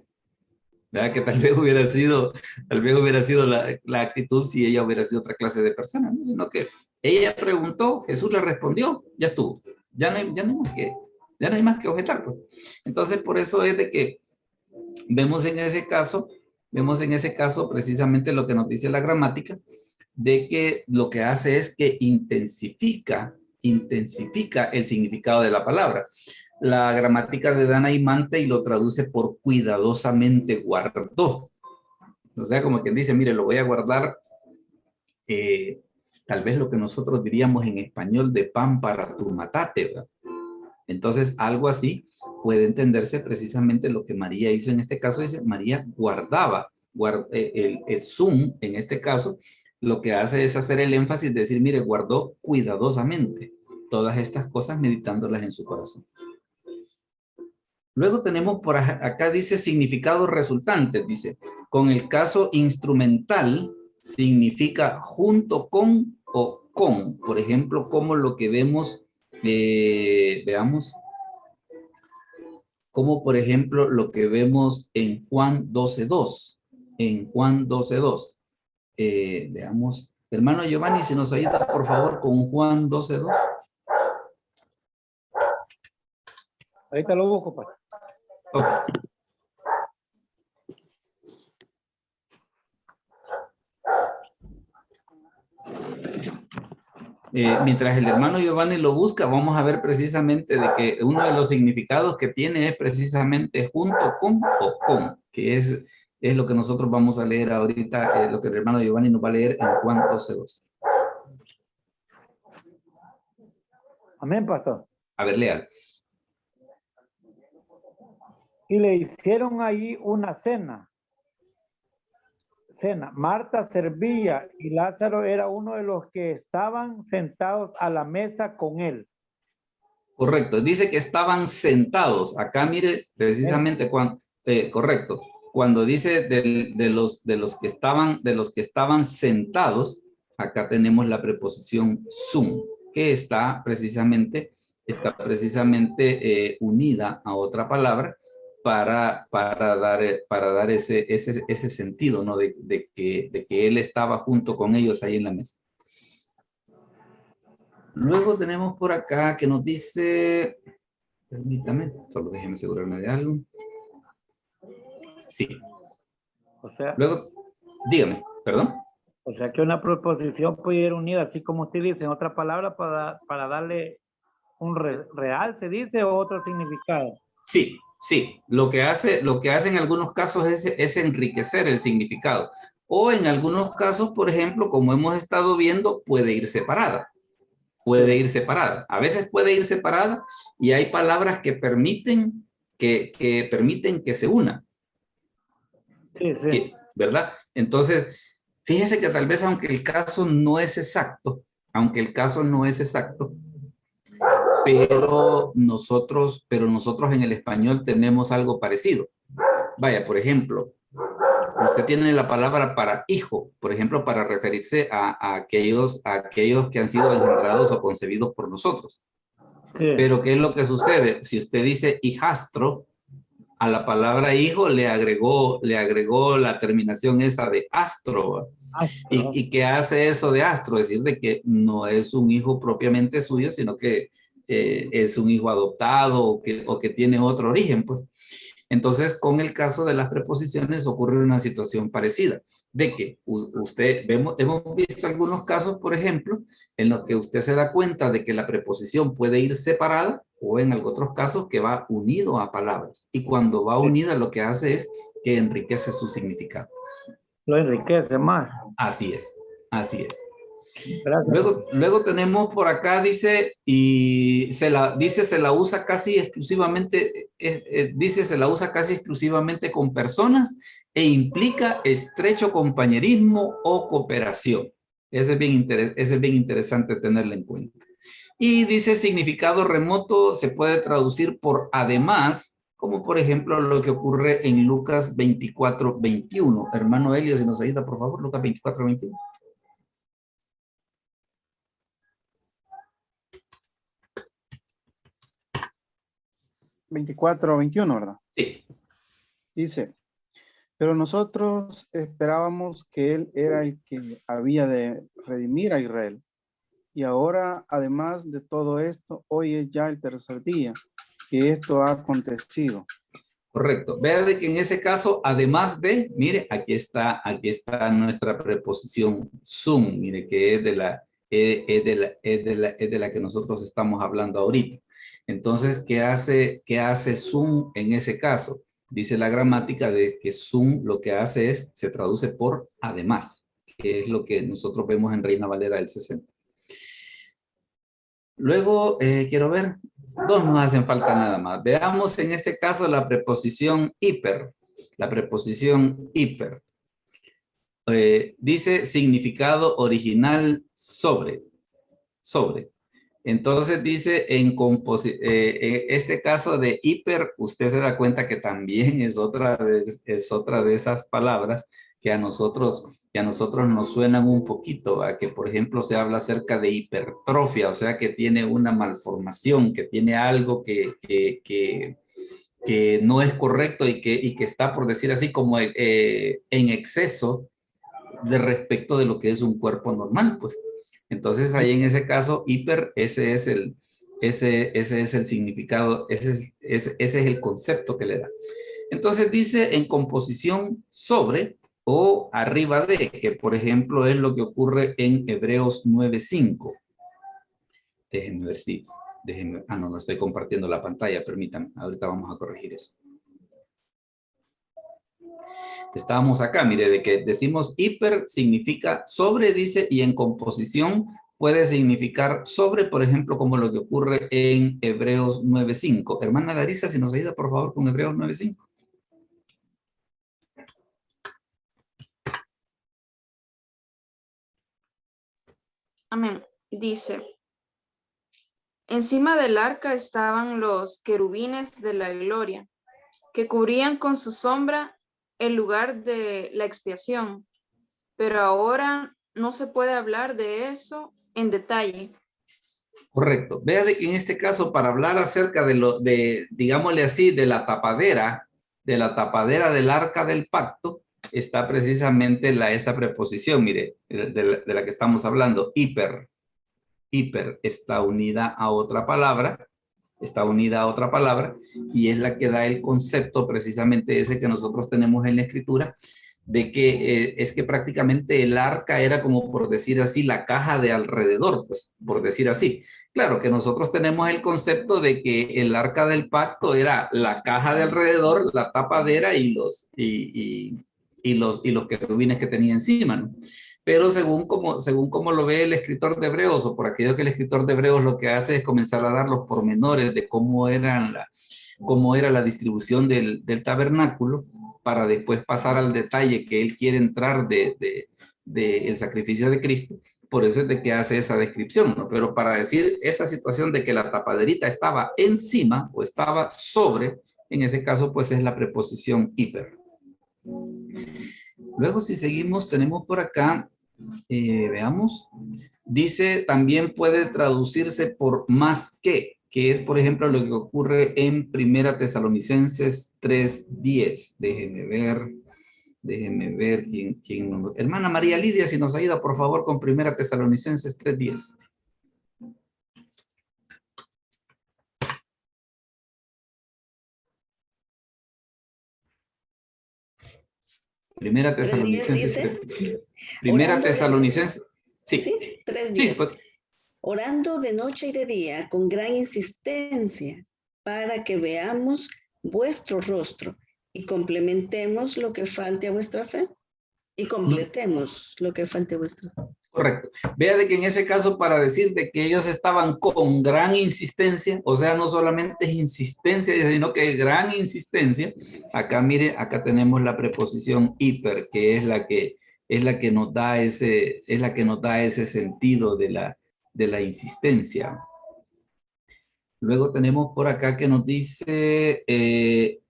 Que tal vez hubiera sido la actitud si ella hubiera sido otra clase de persona, ¿no? Sino que ella preguntó, Jesús le respondió, ya estuvo, ya no hay más que objetar, pues. Entonces, por eso es de que vemos en ese caso precisamente lo que nos dice la gramática, de que lo que hace es que intensifica el significado de la palabra. La gramática de Dana Imante y lo traduce por cuidadosamente guardó. O sea, como quien dice, mire, lo voy a guardar, tal vez lo que nosotros diríamos en español de pan para tu matate, ¿verdad? Entonces, algo así puede entenderse precisamente lo que María hizo en este caso. Dice, María guardaba, el sum en este caso, lo que hace es hacer el énfasis de decir, mire, guardó cuidadosamente todas estas cosas meditándolas en su corazón. Luego tenemos por acá, dice significados resultantes, dice, con el caso instrumental significa junto con o con, por ejemplo, como lo que vemos, veamos, como por ejemplo lo que vemos en Juan 12:2, veamos, hermano Giovanni, si nos ayuda por favor con Juan 12:2. Ahorita lo busco, pues. Ok. Mientras el hermano Giovanni lo busca, vamos a ver precisamente de que uno de los significados que tiene es precisamente junto con o con, que es lo que nosotros vamos a leer ahorita, lo que el hermano Giovanni nos va a leer en Juan 12:2. Amén, pastor. A ver, lea. Y le hicieron allí una cena. cena. Marta servía y Lázaro era uno de los que estaban sentados a la mesa con él. Correcto, dice que estaban sentados. Acá mire precisamente cuando, correcto, cuando dice de los que estaban sentados, acá tenemos la preposición sum, que está precisamente unida a otra palabra para dar ese sentido, ¿no? De que él estaba junto con ellos ahí en la mesa. Luego tenemos por acá que nos dice, permítame, solo déjeme asegurarme de algo. Sí. O sea, luego, dígame, perdón. O sea que una preposición puede ir unida, así como usted dice, en otra palabra, para darle un real, se dice, o otro significado. Sí, sí. Lo que hace en algunos casos es enriquecer el significado. O en algunos casos, por ejemplo, como hemos estado viendo, puede ir separada. Puede ir separada. A veces puede ir separada y hay palabras que permiten que se unan. Sí, sí. ¿Verdad? Entonces, fíjese que tal vez aunque el caso no es exacto, pero nosotros en el español tenemos algo parecido. Vaya, por ejemplo, usted tiene la palabra para hijo, por ejemplo, para referirse a aquellos que han sido engendrados o concebidos por nosotros. Sí. Pero ¿qué es lo que sucede? Si usted dice hijastro, a la palabra hijo le agregó la terminación esa de astro. ¿Y qué hace eso de astro? Es decir, de que no es un hijo propiamente suyo, sino que es un hijo adoptado o que tiene otro origen, pues. Entonces, con el caso de las preposiciones ocurre una situación parecida, de que hemos visto algunos casos, por ejemplo, en los que usted se da cuenta de que la preposición puede ir separada o en otros casos que va unido a palabras. Y cuando va unida lo que hace es que enriquece su significado. Lo enriquece más. Así es, así es. Gracias. Luego tenemos por acá, dice, y se la usa casi exclusivamente, se la usa casi exclusivamente con personas e implica estrecho compañerismo o cooperación. Ese es bien interesante tenerlo en cuenta. Y dice significado remoto se puede traducir por además, como por ejemplo lo que ocurre en Lucas 24:21. Hermano Elio, si nos ayuda por favor, Lucas 24:21. (24:21), ¿verdad? Sí. Dice, pero nosotros esperábamos que Él era el que había de redimir a Israel. Y ahora, además de todo esto, hoy es ya el tercer día que esto ha acontecido. Correcto. Vea de que en ese caso, además de, mire, aquí está nuestra preposición sum, mire, que es de la que nosotros estamos hablando ahorita. Entonces, ¿qué hace sum en ese caso? Dice la gramática de que sum lo que hace se traduce por además, que es lo que nosotros vemos en Reina Valera del 60. Luego, quiero ver, dos nos hacen falta nada más. Veamos en este caso la preposición hiper. La preposición hiper. Dice significado original sobre. Entonces dice en este caso de hiper, usted se da cuenta que también es otra de esas palabras que a nosotros nos suenan un poquito, a que por ejemplo se habla acerca de hipertrofia, o sea que tiene una malformación, que tiene algo que no es correcto y que está, por decir así, como en exceso de respecto de lo que es un cuerpo normal, pues. Entonces ahí en ese caso, hiper, ese es el significado, ese es el concepto que le da. Entonces dice en composición sobre o arriba de, que por ejemplo es lo que ocurre en Hebreos 9:5. Déjenme ver si, no estoy compartiendo la pantalla, permítanme, ahorita vamos a corregir eso. Estábamos acá, mire, de que decimos hiper significa sobre, dice, y en composición puede significar sobre, por ejemplo, como lo que ocurre en Hebreos 9:5. Hermana Larisa, si nos ayuda, por favor, con Hebreos 9:5. Amén. Dice, encima del arca estaban los querubines de la gloria, que cubrían con su sombra el lugar de la expiación. Pero ahora no se puede hablar de eso en detalle. Correcto. Vea de que en este caso, para hablar acerca de digámosle así, de la tapadera del arca del pacto, está precisamente esta preposición, mire, de la que estamos hablando, hiper. Hiper está unida a otra palabra, y es la que da el concepto precisamente ese que nosotros tenemos en la escritura, de que es que prácticamente el arca era como, por decir así, la caja de alrededor, pues, por decir así. Claro que nosotros tenemos el concepto de que el arca del pacto era la caja de alrededor, la tapadera y los querubines que tenía encima, ¿no? Pero según como lo ve el escritor de Hebreos, o por aquello que el escritor de Hebreos lo que hace es comenzar a dar los pormenores de cómo era la distribución del tabernáculo, para después pasar al detalle que él quiere entrar del sacrificio de Cristo. Por eso es de que hace esa descripción, ¿no? Pero para decir esa situación de que la tapaderita estaba encima o estaba sobre, en ese caso pues es la preposición hiper. Luego si seguimos tenemos por acá, veamos, dice también puede traducirse por más que es por ejemplo lo que ocurre en Primera Tesalonicenses 3:10. Déjenme ver quién. Hermana María Lidia, si nos ayuda por favor con Primera Tesalonicenses 3:10. Primera Tesalonicenses. Primera Tesalonicenses. Sí. Sí, 3:10. Sí, pues. Orando de noche y de día con gran insistencia para que veamos vuestro rostro y complementemos lo que falte a vuestra fe. Y completemos lo que falte a vuestra fe. Correcto. Vea de que en ese caso para decir de que ellos estaban con gran insistencia, o sea, no solamente es insistencia, sino que gran insistencia. Acá mire, acá tenemos la preposición hiper, que es la que nos da ese sentido de la insistencia. Luego tenemos por acá que nos dice,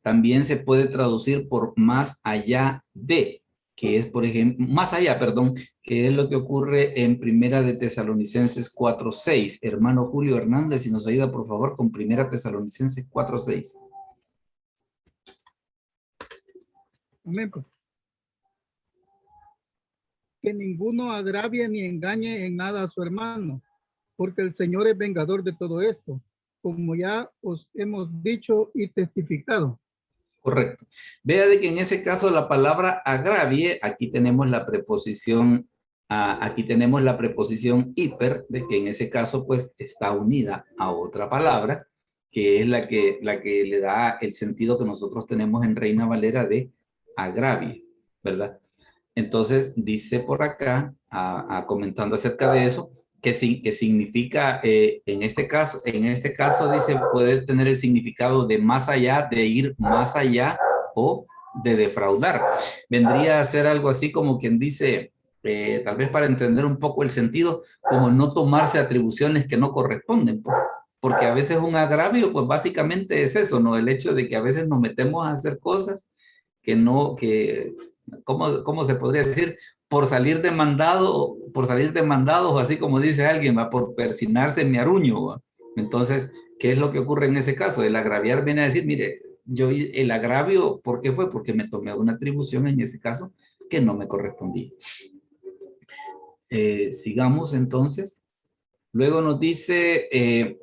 también se puede traducir por más allá de, que es, por ejemplo, más allá, perdón, que es lo que ocurre en Primera de Tesalonicenses 4:6. Hermano Julio Hernández, si nos ayuda, por favor, con Primera Tesalonicenses 4:6. Amén. Que ninguno agravie ni engañe en nada a su hermano, porque el Señor es vengador de todo esto, como ya os hemos dicho y testificado. Correcto. Vea de que en ese caso la palabra agravie, aquí tenemos la preposición hiper, de que en ese caso pues está unida a otra palabra, que es la que le da el sentido que nosotros tenemos en Reina Valera de agravie, ¿verdad? Entonces dice por acá, comentando acerca de eso, que significa, en este caso dice, puede tener el significado de más allá, de ir más allá o de defraudar. Vendría a ser algo así como quien dice, tal vez para entender un poco el sentido, como no tomarse atribuciones que no corresponden, pues, porque a veces un agravio, pues básicamente es eso, ¿no? El hecho de que a veces nos metemos a hacer cosas ¿cómo se podría decir? Por salir demandados, o así como dice alguien, ¿va? Por persinarse en mi aruño, ¿va? Entonces, ¿qué es lo que ocurre en ese caso? El agraviar viene a decir, mire, el agravio, ¿por qué fue? Porque me tomé una atribución en ese caso que no me correspondía. Sigamos entonces. Luego nos dice,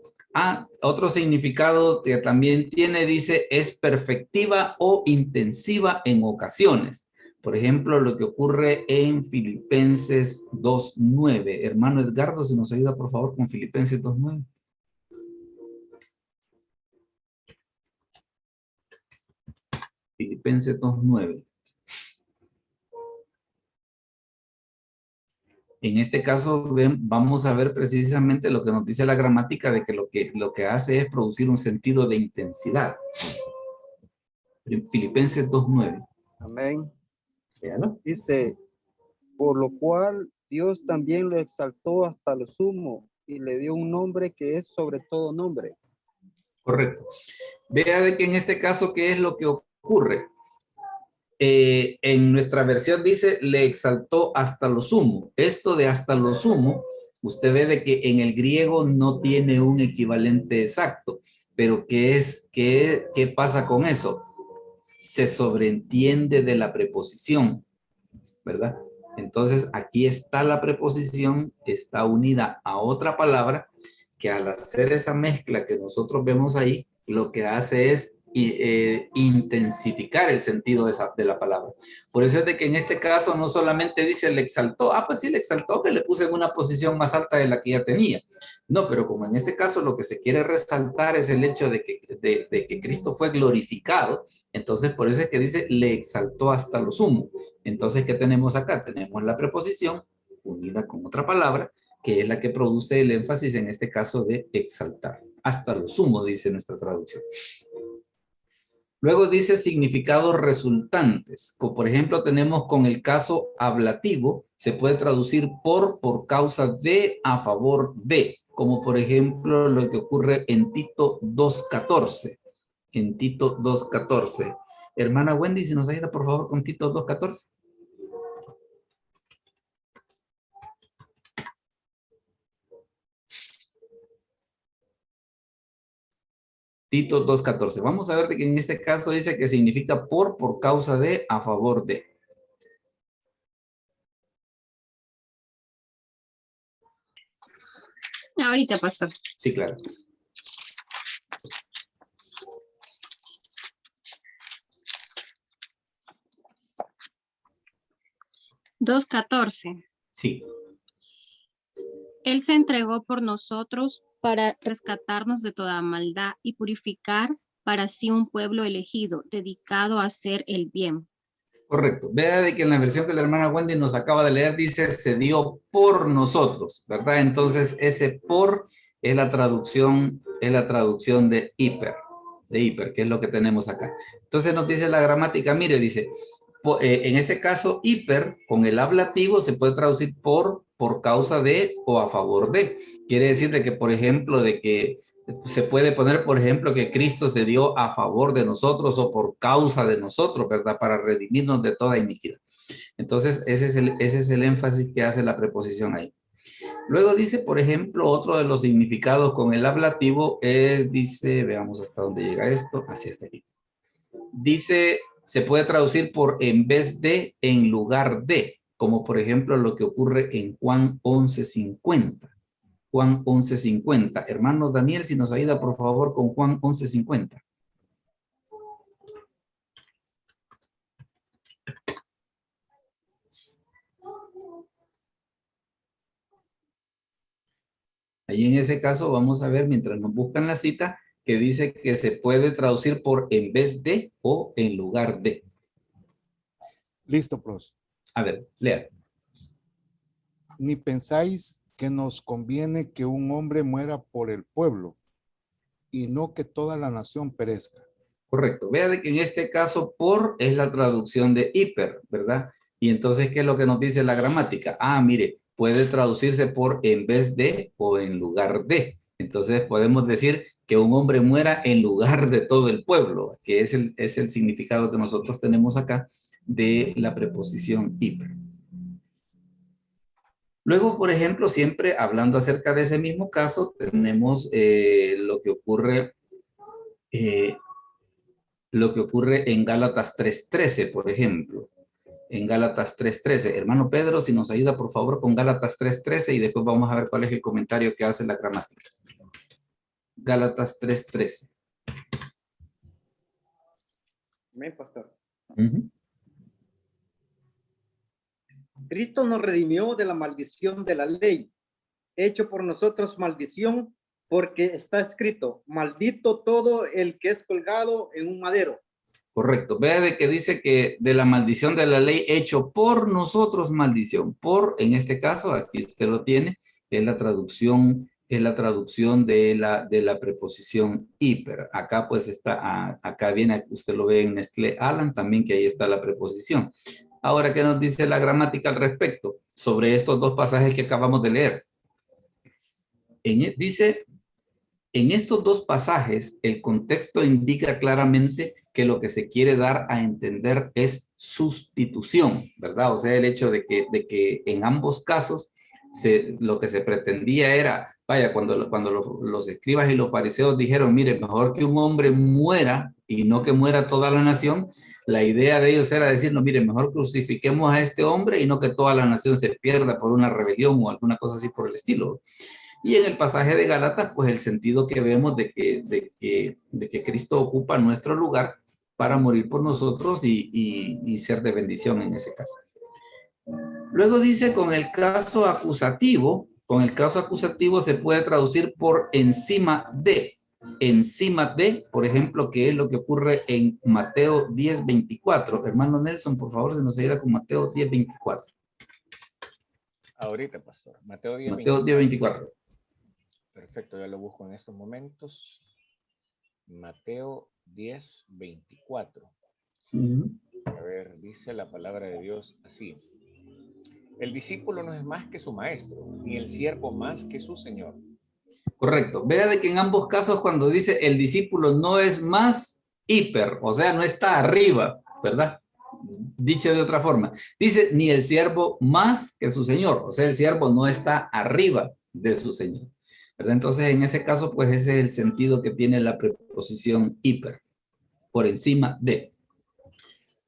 otro significado que también tiene, dice, es perfectiva o intensiva en ocasiones. Por ejemplo, lo que ocurre en Filipenses 2:9. Hermano Edgardo, si nos ayuda por favor con Filipenses 2:9. Filipenses 2:9. En este caso vamos a ver precisamente lo que nos dice la gramática, de que lo que hace es producir un sentido de intensidad. Filipenses 2:9. Amén. ¿Véalo? Dice, por lo cual Dios también lo exaltó hasta lo sumo y le dio un nombre que es sobre todo nombre. Correcto. Vea de que en este caso, ¿qué es lo que ocurre? En nuestra versión dice, le exaltó hasta lo sumo. Esto de hasta lo sumo, usted ve de que en el griego no tiene un equivalente exacto. Pero ¿qué pasa con eso? Se sobreentiende de la preposición, ¿verdad? Entonces, aquí está la preposición, está unida a otra palabra, que al hacer esa mezcla que nosotros vemos ahí, lo que hace es intensificar el sentido de la palabra. Por eso es de que en este caso no solamente dice le exaltó, pues sí, le exaltó, que le puse en una posición más alta de la que ya tenía. No, pero como en este caso lo que se quiere resaltar es el hecho de que Cristo fue glorificado, entonces por eso es que dice le exaltó hasta lo sumo. Entonces, ¿qué tenemos acá? Tenemos la preposición unida con otra palabra, que es la que produce el énfasis en este caso de exaltar. Hasta lo sumo, dice nuestra traducción. Luego dice significados resultantes. Como por ejemplo, tenemos con el caso ablativo, se puede traducir por causa de, a favor de. Como por ejemplo, lo que ocurre en Tito 2.14. En Tito 2.14. Hermana Wendy, si nos ayuda por favor con Tito 2.14. Tito 2.14. Vamos a ver de que en este caso dice que significa por causa de, a favor de. Ahorita, pastor. Sí, claro. (2:14). Sí. Él se entregó por nosotros para rescatarnos de toda maldad y purificar para sí un pueblo elegido, dedicado a hacer el bien. Correcto. Vea de que en la versión que la hermana Wendy nos acaba de leer dice, se dio por nosotros, ¿verdad? Entonces, ese por es la traducción de hiper, que es lo que tenemos acá. Entonces nos dice la gramática, mire, dice, en este caso, hiper, con el ablativo se puede traducir por causa de o a favor de. Quiere decir de que, por ejemplo, de que se puede poner, por ejemplo, que Cristo se dio a favor de nosotros o por causa de nosotros, ¿verdad? Para redimirnos de toda iniquidad. Entonces, ese es el énfasis que hace la preposición ahí. Luego dice, por ejemplo, otro de los significados con el ablativo es, dice, veamos hasta dónde llega esto, hacia este aquí. Dice, se puede traducir por en vez de, en lugar de, como por ejemplo lo que ocurre en Juan 11:50. Juan 11:50. Hermano Daniel, si nos ayuda por favor con Juan 11:50. Ahí en ese caso vamos a ver, mientras nos buscan la cita, que dice que se puede traducir por en vez de o en lugar de. Listo, pros. A ver, lea. Ni pensáis que nos conviene que un hombre muera por el pueblo y no que toda la nación perezca. Correcto. Vea de que en este caso por es la traducción de hiper, ¿verdad? Y entonces, ¿qué es lo que nos dice la gramática? Mire, puede traducirse por en vez de o en lugar de. Entonces podemos decir que un hombre muera en lugar de todo el pueblo, que es el significado que nosotros tenemos acá de la preposición hiper. Luego, por ejemplo, siempre hablando acerca de ese mismo caso, tenemos lo que ocurre en Gálatas 3:13, por ejemplo. En Gálatas 3:13. Hermano Pedro, si nos ayuda, por favor, con Gálatas 3:13 y después vamos a ver cuál es el comentario que hace la gramática. Gálatas 3:13. Amén, pastor. Cristo nos redimió de la maldición de la ley, hecho por nosotros maldición, porque está escrito, maldito todo el que es colgado en un madero. Correcto. Vea de que dice que de la maldición de la ley hecho por nosotros maldición. Por, en este caso, aquí usted lo tiene, es la traducción de la preposición hiper. Acá pues está, acá viene, usted lo ve en Nestlé Aland también, que ahí está la preposición. Ahora, ¿qué nos dice la gramática al respecto? Sobre estos dos pasajes que acabamos de leer. Dice, en estos dos pasajes, el contexto indica claramente que lo que se quiere dar a entender es sustitución, ¿verdad? O sea, el hecho de que en ambos casos lo que se pretendía era, vaya, cuando los escribas y los fariseos dijeron, mire, mejor que un hombre muera y no que muera toda la nación, la idea de ellos era decir, no, mire, mejor crucifiquemos a este hombre y no que toda la nación se pierda por una rebelión o alguna cosa así por el estilo. Y en el pasaje de Gálatas, pues el sentido que vemos de que Cristo ocupa nuestro lugar para morir por nosotros y ser de bendición en ese caso. Luego dice, con el caso acusativo se puede traducir por encima de, por ejemplo, que es lo que ocurre en Mateo 10:24. Hermano Nelson, por favor, se nos ayuda con Mateo 10:24. Ahorita, pastor. Mateo 10:24. Perfecto, ya lo busco en estos momentos. Mateo 10:24. A ver, dice la palabra de Dios así. El discípulo no es más que su maestro, ni el siervo más que su señor. Correcto. Vea de que en ambos casos cuando dice el discípulo no es más hiper, o sea, no está arriba, ¿verdad? Dicho de otra forma. Dice ni el siervo más que su señor, o sea, el siervo no está arriba de su señor, ¿verdad? Entonces, en ese caso, pues ese es el sentido que tiene la preposición hiper, por encima de.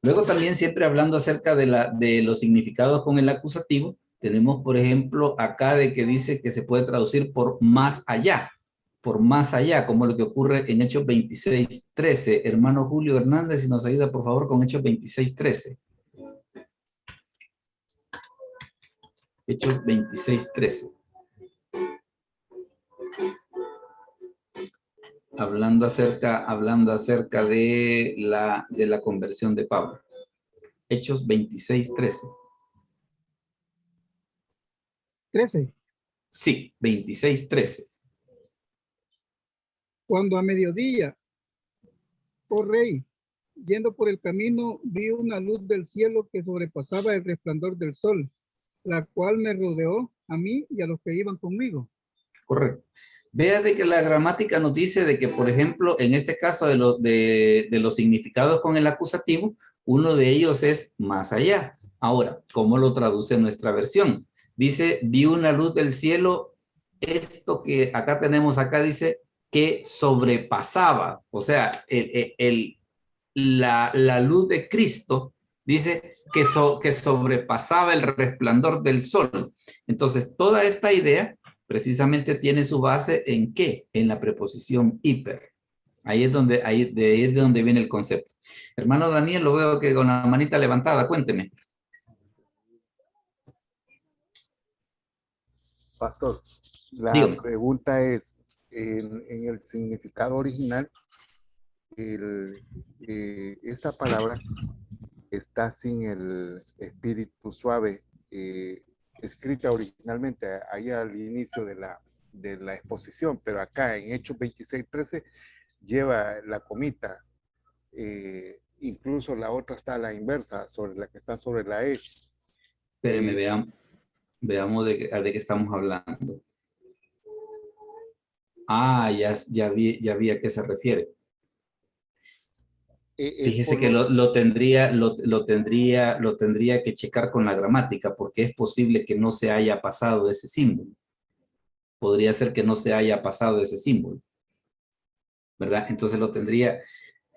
Luego también siempre hablando acerca de los significados con el acusativo, tenemos por ejemplo acá de que dice que se puede traducir por más allá, como lo que ocurre en Hechos 26:13. Hermano Julio Hernández, si nos ayuda por favor con Hechos 26:13. Hechos 26:13. Hablando acerca de la conversión de Pablo. Hechos 26:13. 13. Sí, 26:13. Cuando a mediodía, oh rey, yendo por el camino, vi una luz del cielo que sobrepasaba el resplandor del sol, la cual me rodeó a mí y a los que iban conmigo. Correcto. Vea de que la gramática nos dice de que, por ejemplo, en este caso de los significados con el acusativo, uno de ellos es más allá. Ahora, ¿cómo lo traduce nuestra versión? Dice, vi una luz del cielo, esto que acá tenemos, acá dice que sobrepasaba, o sea, la luz de Cristo dice que sobrepasaba el resplandor del sol. Entonces, toda esta idea precisamente tiene su base en ¿qué? En la preposición hiper. Ahí es de donde viene el concepto. Hermano Daniel, lo veo que con la manita levantada, cuénteme. Pastor, la Dígame. pregunta es, en el significado original, esta palabra está sin el espíritu suave, escrita originalmente ahí al inicio de la exposición, pero acá en Hechos 26:13 lleva la comita, incluso la otra está a la inversa, sobre la que está sobre la E. Espérenme, veamos de qué estamos hablando. Ah, ya vi a qué se refiere. Fíjese que lo tendría que checar con la gramática, porque es posible que no se haya pasado ese símbolo. Podría ser que no se haya pasado ese símbolo, ¿verdad? Entonces lo tendría,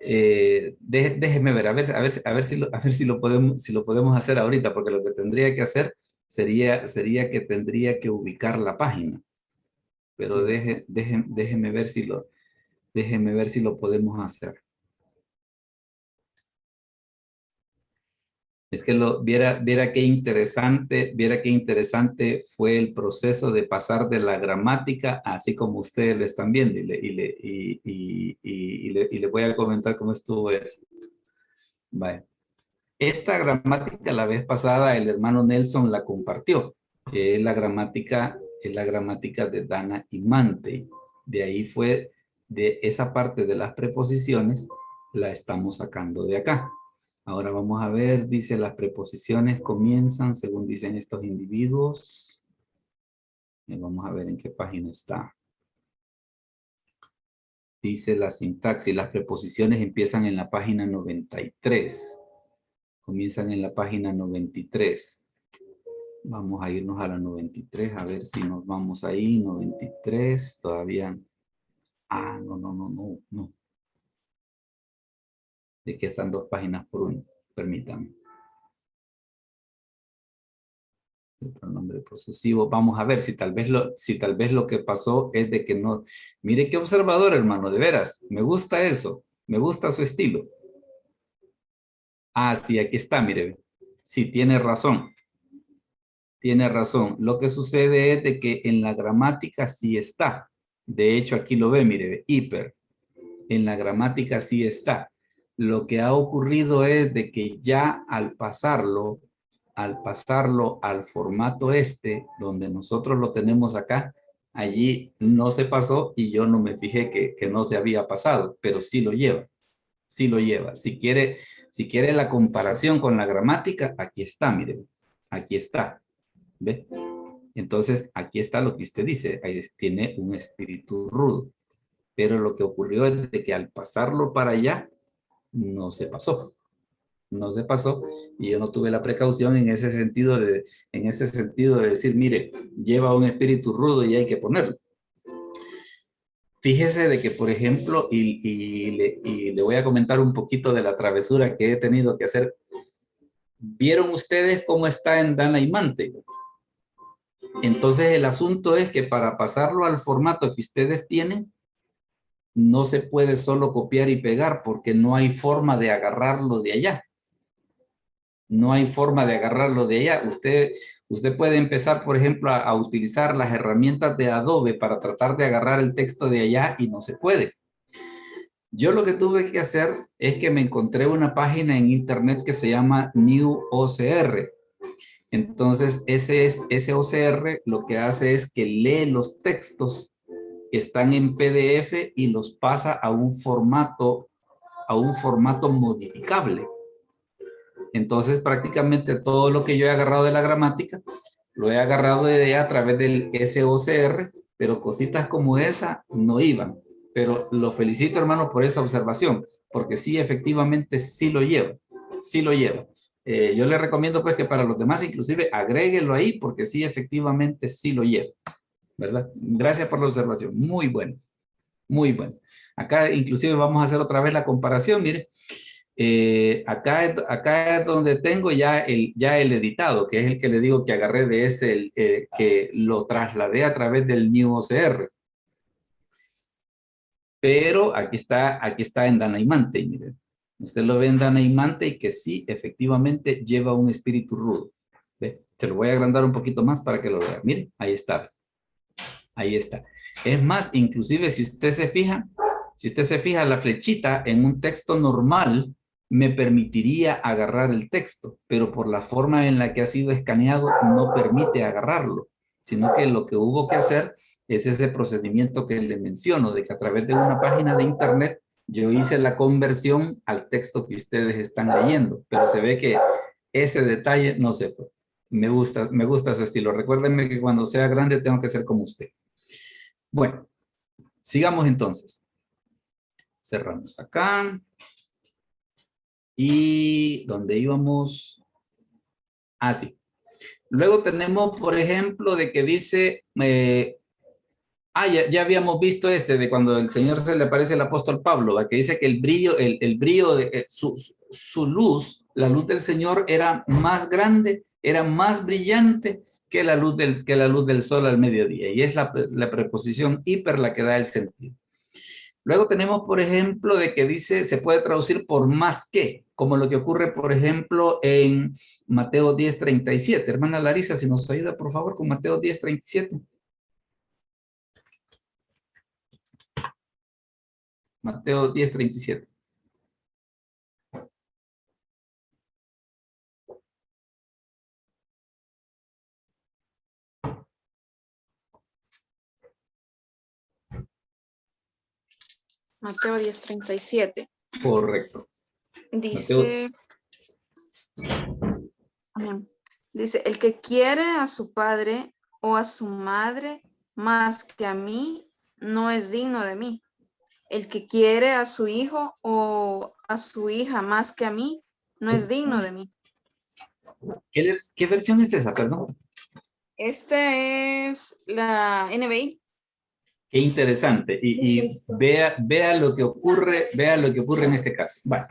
déjeme ver, a ver si lo podemos hacer ahorita, porque lo que tendría que hacer sería que tendría que ubicar la página. Pero sí. déjeme ver si lo podemos hacer. Es que viera qué interesante fue el proceso de pasar de la gramática, así como ustedes lo están viendo, y le voy a comentar cómo estuvo eso. Vale. Esta gramática la vez pasada el hermano Nelson la compartió, que es la gramática de Dana y Mante. De ahí de esa parte de las preposiciones la estamos sacando de acá. Ahora vamos a ver, dice las preposiciones comienzan según dicen estos individuos. Y vamos a ver en qué página está. Dice la sintaxis, las preposiciones empiezan en la página 93. Comienzan en la página 93. Vamos a irnos a la 93, a ver si nos vamos ahí. 93, todavía. Ah, no. De que están 2 páginas por 1. Permítanme. El pronombre posesivo. Vamos a ver si tal vez lo que pasó es de que no. Mire qué observador, hermano, de veras. Me gusta eso. Me gusta su estilo. Ah, sí, aquí está, mire. Sí, tiene razón. Tiene razón. Lo que sucede es de que en la gramática sí está. De hecho, aquí lo ve, mire, hiper. En la gramática sí está. Lo que ha ocurrido es de que ya al pasarlo al formato donde nosotros lo tenemos acá, allí no se pasó y yo no me fijé que no se había pasado, pero sí lo lleva. Sí lo lleva. Si quiere la comparación con la gramática, aquí está, mire. Aquí está. ¿Ve? Entonces, aquí está lo que usted dice. Ahí tiene un espíritu rudo. Pero lo que ocurrió es de que al pasarlo para allá, no se pasó. No se pasó y yo no tuve la precaución en ese sentido de decir, mire, lleva un espíritu rudo y hay que ponerlo. Fíjese de que, por ejemplo, y le voy a comentar un poquito de la travesura que he tenido que hacer. ¿Vieron ustedes cómo está en Dana y Mante? Entonces el asunto es que para pasarlo al formato que ustedes tienen, no se puede solo copiar y pegar porque no hay forma de agarrarlo de allá. No hay forma de agarrarlo de allá. Usted puede empezar, por ejemplo, a utilizar las herramientas de Adobe para tratar de agarrar el texto de allá y no se puede. Yo lo que tuve que hacer es que me encontré una página en internet que se llama New OCR. Entonces, ese OCR lo que hace es que lee los textos que están en PDF y los pasa a un formato modificable. Entonces, prácticamente todo lo que yo he agarrado de la gramática, lo he agarrado de ella a través del SOCR, pero cositas como esa no iban. Pero lo felicito, hermano, por esa observación, porque sí, efectivamente, sí lo lleva. Sí lo lleva. Yo le recomiendo, pues, que para los demás, inclusive, agréguelo ahí, porque sí, efectivamente, sí lo lleva. ¿Verdad? Gracias por la observación. Muy bueno. Muy bueno. Acá, inclusive, vamos a hacer otra vez la comparación. Mire. Acá es donde tengo ya el editado, que es el que le digo que agarré de ese, que lo trasladé a través del New OCR. Pero aquí está en Dana y Mante, miren. Usted lo ve en Dana y Mante y que sí, efectivamente lleva un espíritu rudo. ¿Ve? Se lo voy a agrandar un poquito más para que lo vea. Miren, ahí está. Ahí está. Es más, inclusive si usted se fija la flechita en un texto normal, me permitiría agarrar el texto, pero por la forma en la que ha sido escaneado no permite agarrarlo, sino que lo que hubo que hacer es ese procedimiento que le menciono, de que a través de una página de internet yo hice la conversión al texto que ustedes están leyendo, pero se ve que ese detalle no se fue. Me gusta su estilo. Recuérdenme que cuando sea grande tengo que ser como usted. Bueno, sigamos entonces. Cerramos acá. Y donde íbamos. Ah, sí. Luego tenemos, por ejemplo, de que dice, ya habíamos visto de cuando el Señor se le aparece al apóstol Pablo, ¿va? Que dice que el brillo de su luz, la luz del Señor era más grande, era más brillante que la luz del sol al mediodía. Y es la preposición hiper la que da el sentido. Luego tenemos, por ejemplo, de que dice, se puede traducir por más que, como lo que ocurre, por ejemplo, en Mateo 10:37. Hermana Larisa, si nos ayuda, por favor, con Mateo 10:37. Mateo 10:37. Mateo 10:37. Correcto. Dice, Amén. Dice, el que quiere a su padre o a su madre más que a mí, no es digno de mí. El que quiere a su hijo o a su hija más que a mí, no es digno de mí. ¿Qué versión es esa, perdón? Esta es la NBI. Qué interesante. Y vea lo que ocurre, en este caso. Vale.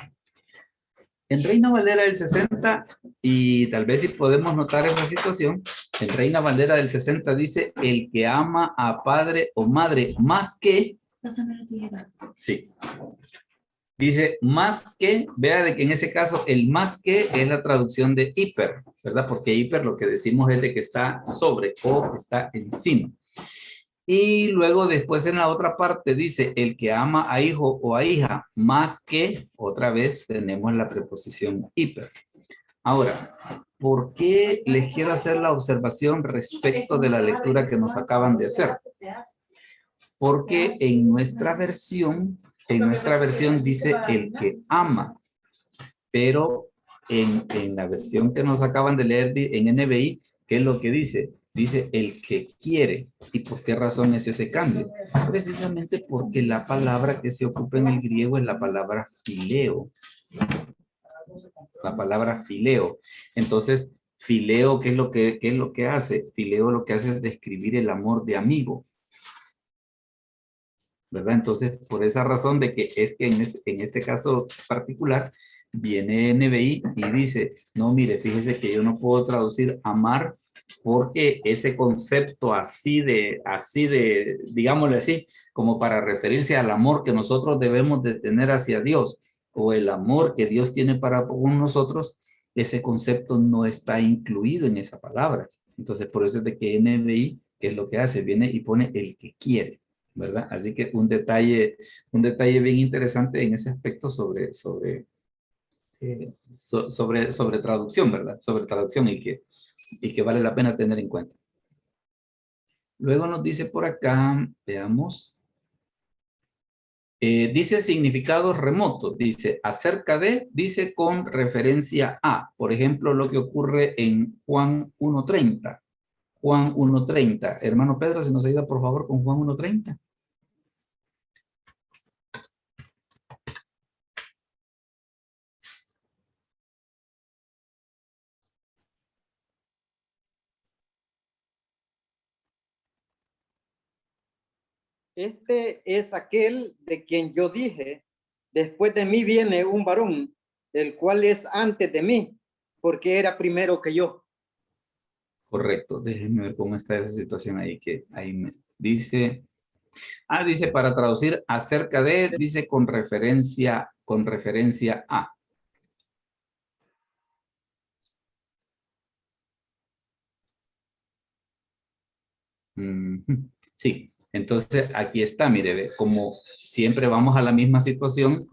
En Reina Valera del 60, y tal vez si podemos notar esa situación, en Reina Valera del 60 dice, el que ama a padre o madre más que... Sí. Dice más que, vea de que en ese caso el más que es la traducción de hiper, ¿verdad? Porque hiper lo que decimos es de que está sobre o está encima. Y luego después en la otra parte dice el que ama a hijo o a hija más que, otra vez tenemos la preposición hiper. Ahora, ¿por qué les quiero hacer la observación respecto de la lectura que nos acaban de hacer? Porque en nuestra versión dice el que ama, pero en la versión que nos acaban de leer en NBI, ¿qué es lo que dice? Dice el que quiere. ¿Y por qué razón es ese cambio? Precisamente porque la palabra que se ocupa en el griego es la palabra fileo. La palabra fileo. Entonces, fileo, ¿qué es lo que hace? Fileo lo que hace es describir el amor de amigo, ¿verdad? Entonces, por esa razón de que es que en este caso particular, viene NBI y dice, no, mire, fíjese que yo no puedo traducir amar porque ese concepto así de, digámosle así, como para referirse al amor que nosotros debemos de tener hacia Dios o el amor que Dios tiene para con nosotros, ese concepto no está incluido en esa palabra. Entonces, por eso es de que NBI, ¿qué es lo que hace? Viene y pone el que quiere, ¿verdad? Así que un detalle bien interesante en ese aspecto sobre traducción, ¿verdad? Sobre traducción y que vale la pena tener en cuenta. Luego nos dice por acá, veamos, dice significados remotos, dice acerca de, dice con referencia a, por ejemplo, lo que ocurre en Juan 1:30. Juan 1:30. Hermano Pedro, ¿se nos ayuda por favor con Juan 1:30? Este es aquel de quien yo dije, después de mí viene un varón, el cual es antes de mí, porque era primero que yo. Correcto, déjenme ver cómo está esa situación ahí, que ahí me dice, dice para traducir acerca de, dice con referencia a. Sí, entonces aquí está, mire, ve, como siempre vamos a la misma situación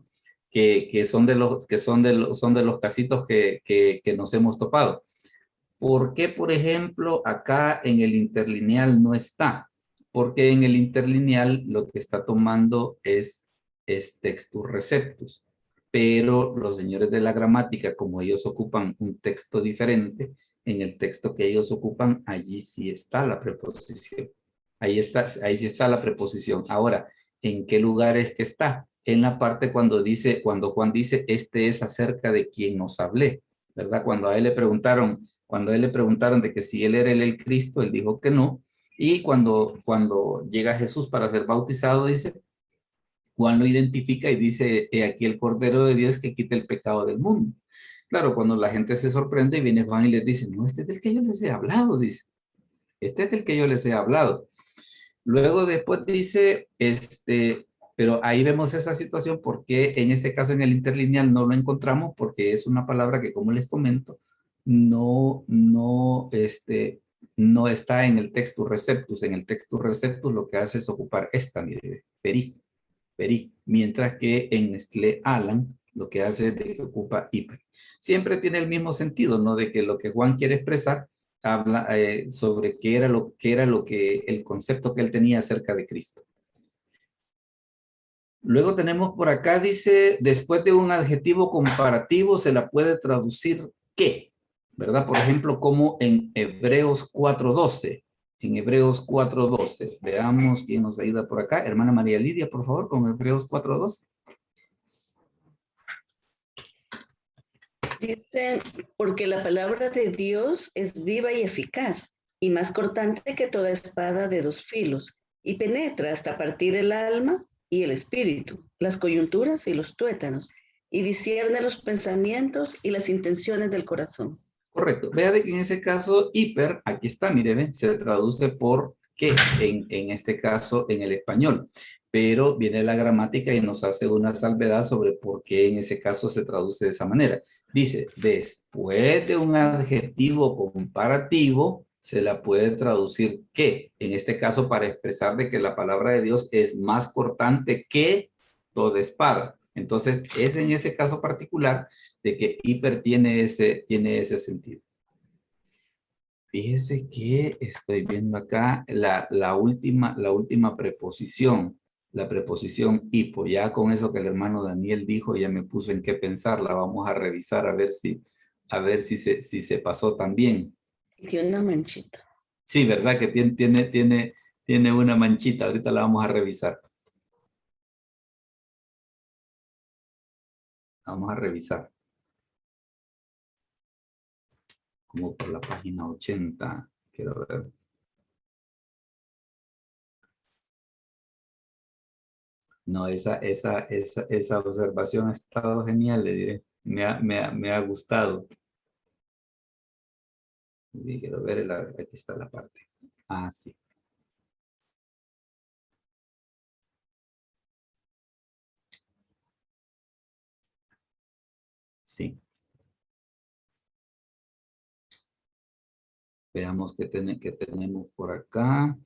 que son de los casitos que nos hemos topado. ¿Por qué, por ejemplo, acá en el interlineal no está? Porque en el interlineal lo que está tomando es textus receptus. Pero los señores de la gramática, como ellos ocupan un texto diferente, en el texto que ellos ocupan, allí sí está la preposición. Ahí sí está la preposición. Ahora, ¿en qué lugar es que está? En la parte cuando Juan dice, este es acerca de quien nos hablé, ¿verdad? Cuando a él le preguntaron de que si él era el Cristo, él dijo que no. Y cuando llega Jesús para ser bautizado, dice, Juan lo identifica y dice, he aquí el Cordero de Dios que quita el pecado del mundo. Claro, cuando la gente se sorprende, viene Juan y les dice, no, este es del que yo les he hablado, dice. Este es del que yo les he hablado. Luego después dice, pero ahí vemos esa situación porque en este caso en el interlineal no lo encontramos porque es una palabra que, como les comento, no está en el textus receptus. En el textus receptus lo que hace es ocupar esta, mire, peri, mientras que en Nestlé Alan lo que hace es de que ocupa hiper. Siempre tiene el mismo sentido, ¿no? De que lo que Juan quiere expresar habla sobre qué era el concepto que él tenía acerca de Cristo. Luego tenemos por acá, dice, después de un adjetivo comparativo se la puede traducir que, ¿verdad? Por ejemplo, como en Hebreos 4:12. En Hebreos 4:12. Veamos quién nos ayuda por acá. Hermana María Lidia, por favor, con Hebreos 4:12. Dice, porque la palabra de Dios es viva y eficaz, y más cortante que toda espada de dos filos, y penetra hasta partir el alma y el espíritu, las coyunturas y los tuétanos, y discierne los pensamientos y las intenciones del corazón. Correcto. Vea de que en ese caso, hiper, aquí está, mire, ¿ve? Se traduce por qué en este caso en el español. Pero viene la gramática y nos hace una salvedad sobre por qué en ese caso se traduce de esa manera. Dice, después de un adjetivo comparativo, se la puede traducir que, en este caso para expresar de que la palabra de Dios es más cortante que toda espada. Entonces, es en ese caso particular de que hiper tiene ese sentido. Fíjese que estoy viendo acá la última preposición, la preposición hipo. Ya con eso que el hermano Daniel dijo, ya me puso en qué pensar. La vamos a revisar a ver si se pasó también. Tiene una manchita. Sí, ¿verdad? Que tiene una manchita. Ahorita la vamos a revisar. Vamos a revisar. Como por la página 80. Quiero ver. No, esa observación ha estado genial, le diré. Me ha gustado. Y quiero ver, aquí está la parte. Ah, sí. Sí. Veamos qué tenemos por acá.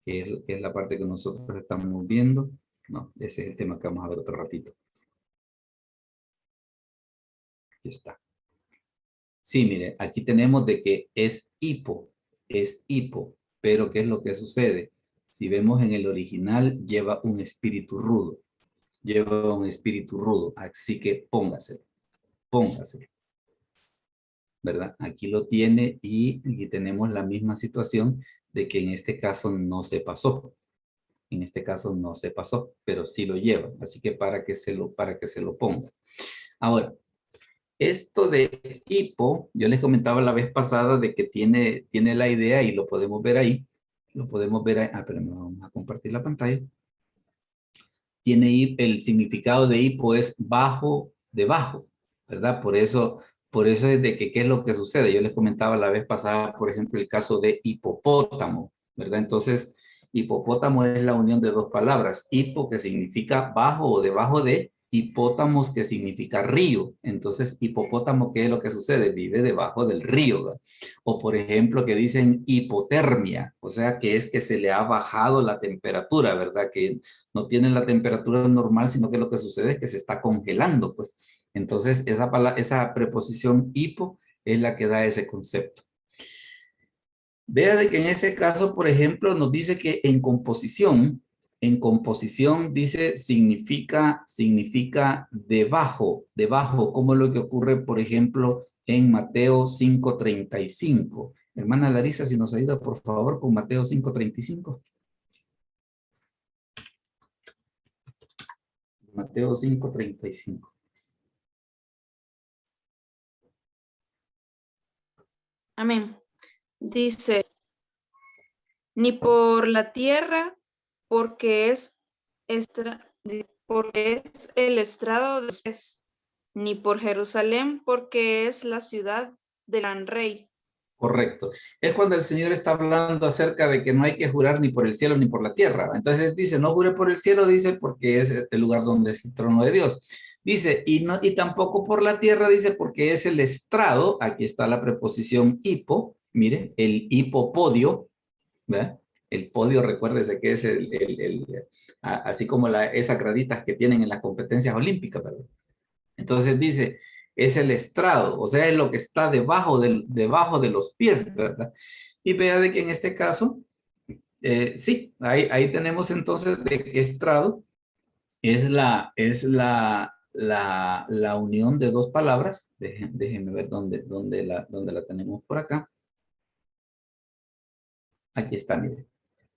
Que es la parte que nosotros estamos viendo. No, ese es el tema que vamos a ver otro ratito. Aquí está. Sí, mire, aquí tenemos de que es hipo, pero ¿qué es lo que sucede? Si vemos en el original, lleva un espíritu rudo, así que póngaselo, ¿verdad? Aquí lo tiene y tenemos la misma situación de que en este caso no se pasó. En este caso no se pasó, pero sí lo lleva, así que para que se lo ponga. Ahora, esto de hipo, yo les comentaba la vez pasada de que tiene la idea y lo podemos ver ahí. Pero vamos a compartir la pantalla. El significado de hipo es bajo, debajo, ¿verdad? Por eso es de que, ¿qué es lo que sucede? Yo les comentaba la vez pasada, por ejemplo, el caso de hipopótamo, ¿verdad? Entonces, hipopótamo es la unión de dos palabras. Hipo, que significa bajo o debajo de, hipótamos, que significa río. Entonces, hipopótamo, ¿qué es lo que sucede? Vive debajo del río, ¿verdad? O, por ejemplo, que dicen hipotermia, o sea, que es que se le ha bajado la temperatura, ¿verdad? Que no tiene la temperatura normal, sino que lo que sucede es que se está congelando, pues. Entonces, esa preposición hipo es la que da ese concepto. Vea de que en este caso, por ejemplo, nos dice que en composición dice significa debajo, como lo que ocurre, por ejemplo, en Mateo 5:35. Hermana Larisa, si nos ayuda, por favor, con Mateo 5:35. Mateo 5:35. Amén. Dice, ni por la tierra, porque es el estrado de ustedes, ni por Jerusalén, porque es la ciudad del gran rey. Correcto. Es cuando el Señor está hablando acerca de que no hay que jurar ni por el cielo ni por la tierra. Entonces dice, no jure por el cielo, dice, porque es el lugar donde es el trono de Dios. Dice, y tampoco por la tierra, dice, porque es el estrado. Aquí está la preposición hipo. Mire, el hipopodio, ¿verdad? El podio, recuérdese que es así como esas graditas que tienen en las competencias olímpicas, ¿verdad? Entonces dice, es el estrado, o sea, es lo que está debajo de los pies, ¿verdad? Y vea de que en este caso, sí, ahí tenemos entonces de que estrado es la la unión de dos palabras. Déjenme ver dónde la tenemos por acá. Aquí está, miren.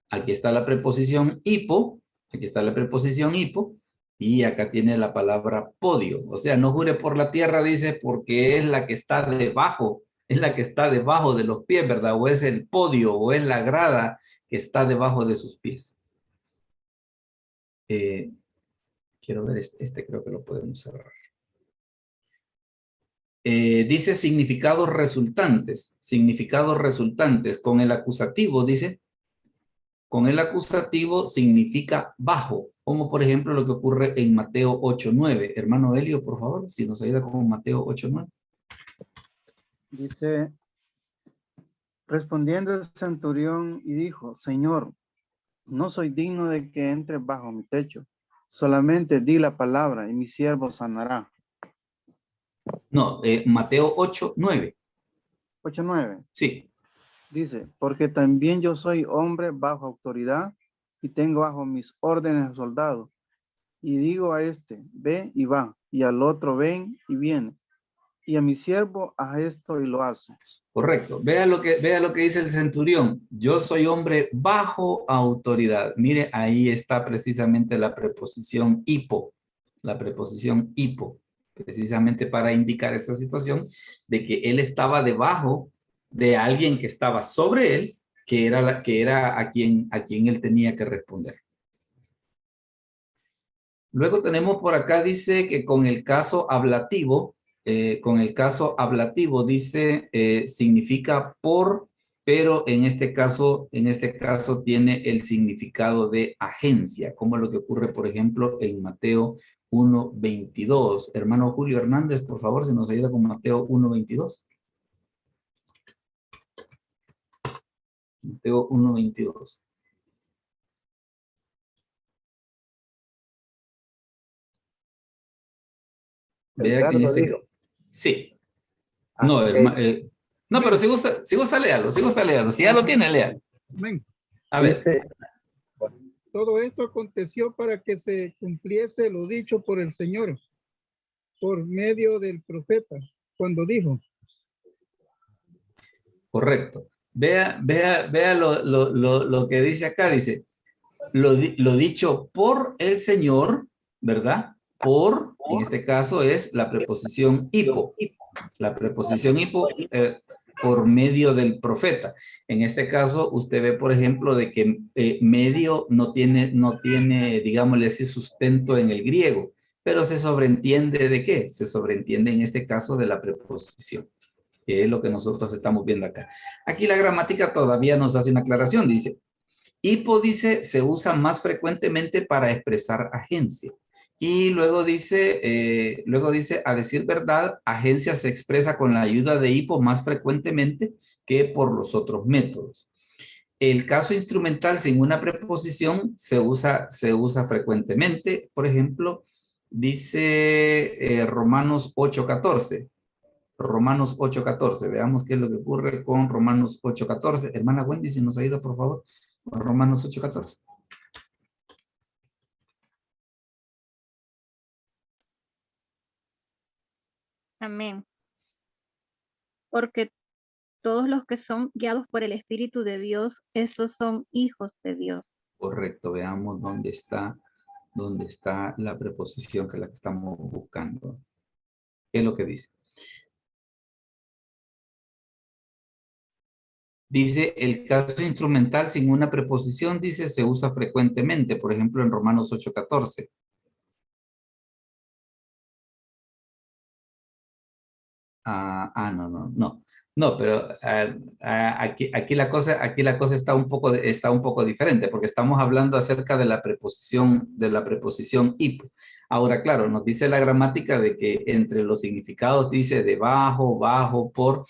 Aquí está la preposición hipo. Aquí está la preposición hipo. Y acá tiene la palabra podio. O sea, no jure por la tierra, dice, porque es la que está debajo. Es la que está debajo de los pies, ¿verdad? O es el podio, o es la grada que está debajo de sus pies. Quiero ver este creo que lo podemos cerrar. Dice significados resultantes. Significados resultantes. Con el acusativo, dice. Con el acusativo significa bajo. Como por ejemplo lo que ocurre en Mateo 8:9. Hermano Elio, por favor, si nos ayuda con Mateo 8:9. Dice, respondiendo el centurión y dijo, Señor, no soy digno de que entres bajo mi techo. Solamente di la palabra y mi siervo sanará. No, Mateo 8:9. 8:9. Sí. Dice, porque también yo soy hombre bajo autoridad y tengo bajo mis órdenes soldados. Y digo a este, ve y va, y al otro ven y viene. Y a mi siervo a esto y lo hace. Correcto. Vea lo que dice el centurión. Yo soy hombre bajo autoridad. Mire, ahí está precisamente la preposición hipo. La preposición hipo. Precisamente para indicar esta situación de que él estaba debajo de alguien que estaba sobre él, que era a quien él tenía que responder. Luego tenemos por acá, dice que con el caso ablativo, dice, significa por, pero en este caso tiene el significado de agencia, como lo que ocurre, por ejemplo, en Mateo 1:22. Hermano Julio Hernández, por favor, si nos ayuda con Mateo 1:22. Mateo 1:22. Vea que en este... Sí. No, no, pero si gusta léalo, Si ya lo tiene, léalo. Amén. A ver. Todo esto aconteció para que se cumpliese lo dicho por el Señor, por medio del profeta, cuando dijo. Correcto. Vea lo que dice acá, dice, lo dicho por el Señor, ¿verdad? Por, en este caso es la preposición hipo. La preposición hipo por medio del profeta. En este caso, usted ve, por ejemplo, de que medio no tiene, digámosle así, sustento en el griego, pero se sobreentiende ¿de qué? Se sobreentiende en este caso de la preposición, que es lo que nosotros estamos viendo acá. Aquí la gramática todavía nos hace una aclaración, dice, hipo, dice, se usa más frecuentemente para expresar agencia. Y luego dice, a decir verdad, agencia se expresa con la ayuda de hipo más frecuentemente que por los otros métodos. El caso instrumental sin una preposición se usa frecuentemente. Por ejemplo, dice Romanos 8:14. Romanos 8:14. Veamos qué es lo que ocurre con Romanos 8:14. Hermana Wendy, si nos ayuda, por favor, con Romanos 8:14. Amén. Porque todos los que son guiados por el Espíritu de Dios, estos son hijos de Dios. Correcto, veamos dónde está la preposición que es la que estamos buscando. ¿Qué es lo que dice? Dice, el caso instrumental sin una preposición, dice, se usa frecuentemente. Por ejemplo, en Romanos 8:14. No, pero aquí la cosa está un poco diferente, porque estamos hablando acerca de la preposición hipo. Ahora, claro, nos dice la gramática de que entre los significados dice debajo, bajo, por,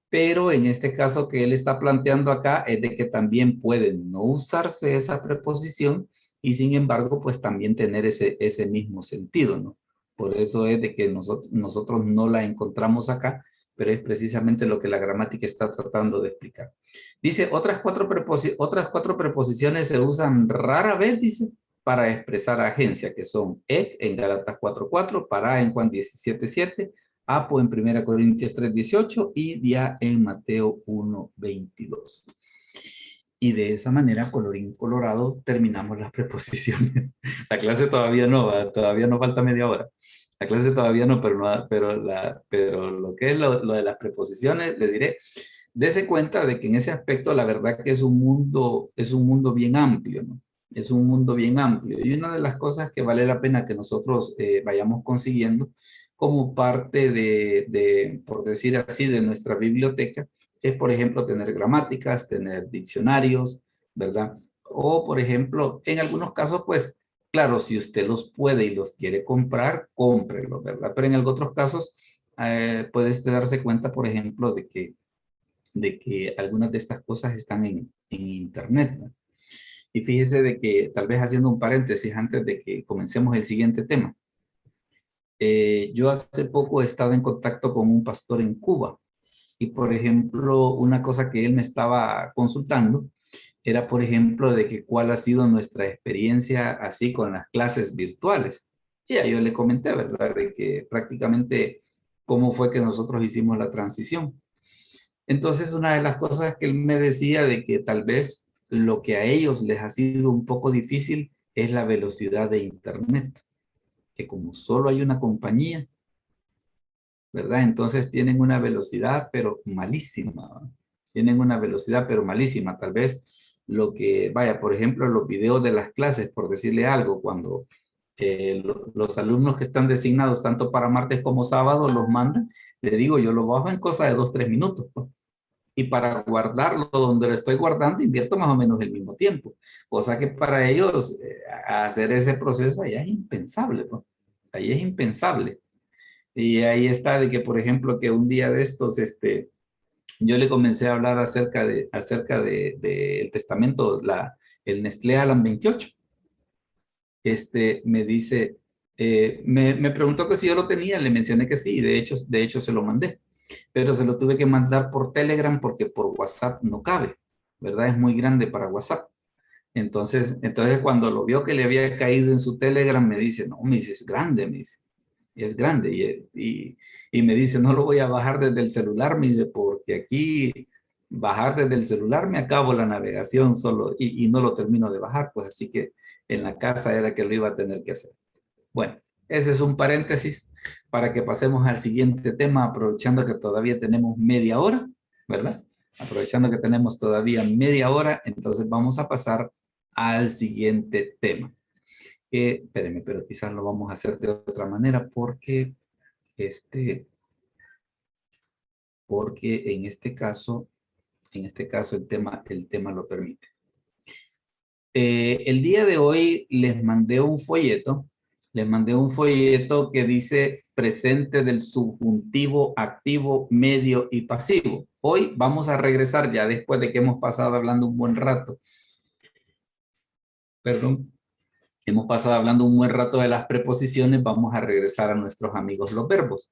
pero en este caso que él está planteando acá es de que también puede no usarse esa preposición y sin embargo, pues también tener ese mismo sentido, ¿no? Por eso es de que nosotros no la encontramos acá, pero es precisamente lo que la gramática está tratando de explicar. Dice, otras cuatro preposiciones se usan rara vez, dice, para expresar agencia, que son ec en Gálatas 4:4, para en Juan 17:7, apo en 1 Corintios 3:18 y dia en Mateo 1:22. Y de esa manera, colorín colorado, terminamos las preposiciones. La clase todavía no, todavía nos falta media hora. La clase todavía no, pero lo que es lo de las preposiciones, le diré, dése cuenta de que en ese aspecto la verdad que es un mundo bien amplio, ¿no? Es un mundo bien amplio. Y una de las cosas que vale la pena que nosotros vayamos consiguiendo como parte por decir así, de nuestra biblioteca, es, por ejemplo, tener gramáticas, tener diccionarios, ¿verdad? O, por ejemplo, en algunos casos, pues, claro, si usted los puede y los quiere comprar, cómprelos, ¿verdad? Pero en otros casos, puede usted darse cuenta, por ejemplo, de que algunas de estas cosas están en Internet, ¿no? Y fíjese de que, tal vez haciendo un paréntesis antes de que comencemos el siguiente tema, yo hace poco he estado en contacto con un pastor en Cuba. Y, por ejemplo, una cosa que él me estaba consultando era, por ejemplo, de que cuál ha sido nuestra experiencia así con las clases virtuales. Y ya yo le comenté, ¿verdad? De que prácticamente cómo fue que nosotros hicimos la transición. Entonces, una de las cosas que él me decía de que tal vez lo que a ellos les ha sido un poco difícil es la velocidad de Internet. Que como solo hay una compañía, ¿verdad? Entonces tienen una velocidad, pero malísima, ¿verdad? Tienen una velocidad, pero malísima. Tal vez vaya, por ejemplo, los videos de las clases, por decirle algo, cuando los alumnos que están designados tanto para martes como sábado los mandan, le digo, yo lo bajo en cosa de 2-3 minutos, ¿no? Y para guardarlo donde lo estoy guardando, invierto más o menos el mismo tiempo. Cosa que para ellos, hacer ese proceso allá es impensable, ¿no? Ahí es impensable. Y ahí está de que, por ejemplo, que un día de estos, yo le comencé a hablar acerca de el testamento, el Nestlé Alan 28. Me dice, me preguntó que si yo lo tenía, le mencioné que sí, y de hecho se lo mandé, pero se lo tuve que mandar por Telegram porque por WhatsApp no cabe, ¿verdad? Es muy grande para WhatsApp. Entonces cuando lo vio que le había caído en su Telegram, me dice, no, me dice, es grande, me dice. Es grande y me dice, no lo voy a bajar desde el celular, me dice, porque aquí bajar desde el celular me acabo la navegación solo y no lo termino de bajar, pues así que en la casa era que lo iba a tener que hacer. Bueno, ese es un paréntesis para que pasemos al siguiente tema, aprovechando que todavía tenemos media hora, ¿verdad? Aprovechando que tenemos todavía media hora, entonces vamos a pasar al siguiente tema. Espérenme, pero quizás lo vamos a hacer de otra manera porque en este caso el tema lo permite. El día de hoy les mandé un folleto que dice presente del subjuntivo activo, medio y pasivo. Hoy vamos a regresar ya después de que hemos pasado hablando un buen rato. Perdón. Hemos pasado hablando un buen rato de las preposiciones, vamos a regresar a nuestros amigos los verbos.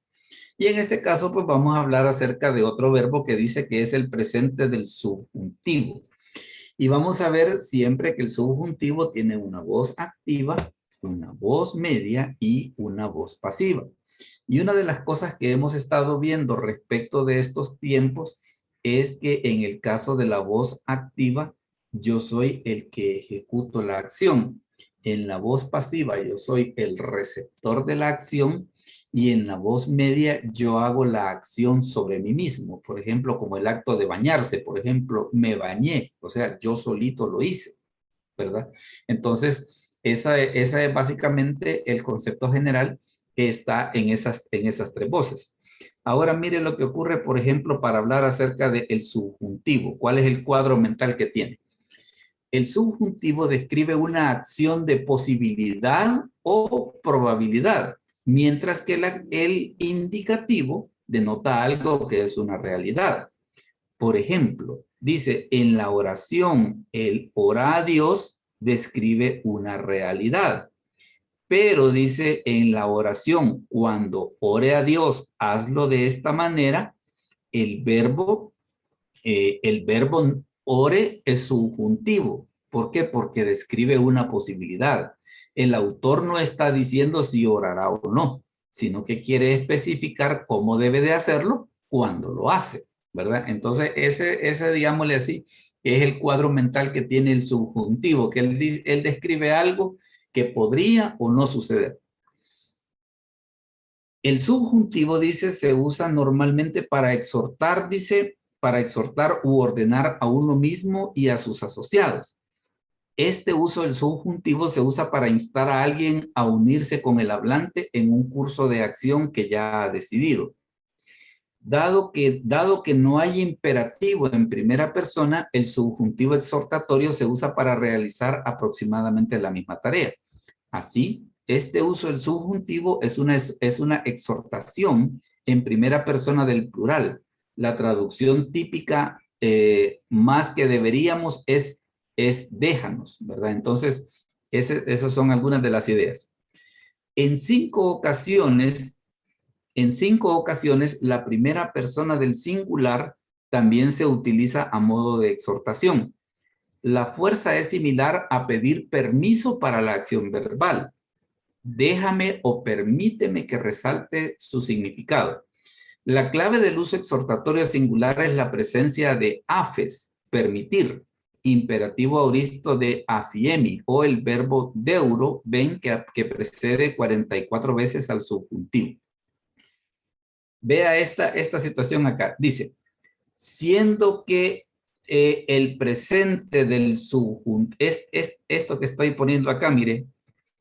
Y en este caso, pues vamos a hablar acerca de otro verbo que dice que es el presente del subjuntivo. Y vamos a ver siempre que el subjuntivo tiene una voz activa, una voz media y una voz pasiva. Y una de las cosas que hemos estado viendo respecto de estos tiempos es que en el caso de la voz activa, yo soy el que ejecuto la acción. En la voz pasiva yo soy el receptor de la acción y en la voz media yo hago la acción sobre mí mismo. Por ejemplo, como el acto de bañarse, por ejemplo, me bañé, o sea, yo solito lo hice, ¿verdad? Entonces, esa es básicamente el concepto general que está en esas tres voces. Ahora mire lo que ocurre, por ejemplo, para hablar acerca del subjuntivo. ¿Cuál es el cuadro mental que tiene? El subjuntivo describe una acción de posibilidad o probabilidad, mientras que el indicativo denota algo que es una realidad. Por ejemplo, dice, en la oración, el ora a Dios describe una realidad. Pero dice, en la oración, cuando ore a Dios, hazlo de esta manera, el verbo ore es subjuntivo. ¿Por qué? Porque describe una posibilidad. el autor no está diciendo si orará o no, sino que quiere especificar cómo debe de hacerlo cuando lo hace, ¿verdad? Entonces, ese digámosle así, es el cuadro mental que tiene el subjuntivo, que él describe algo que podría o no suceder. El subjuntivo, dice, se usa normalmente para exhortar, dice, para exhortar u ordenar a uno mismo y a sus asociados. Este uso del subjuntivo se usa para instar a alguien a unirse con el hablante en un curso de acción que ya ha decidido. Dado que no hay imperativo en primera persona, el subjuntivo exhortatorio se usa para realizar aproximadamente la misma tarea. Así, este uso del subjuntivo es una exhortación en primera persona del plural. La traducción típica más que deberíamos es déjanos, ¿verdad? Entonces, esas son algunas de las ideas. En 5 ocasiones, la primera persona del singular también se utiliza a modo de exhortación. La fuerza es similar a pedir permiso para la acción verbal. Déjame o permíteme que resalte su significado. La clave del uso exhortatorio singular es la presencia de afes, permitir, imperativo auristo de afiemi, o el verbo deuro, ven que precede 44 veces al subjuntivo. Vea esta situación acá. Dice, siendo que el presente del subjuntivo, esto que estoy poniendo acá, mire,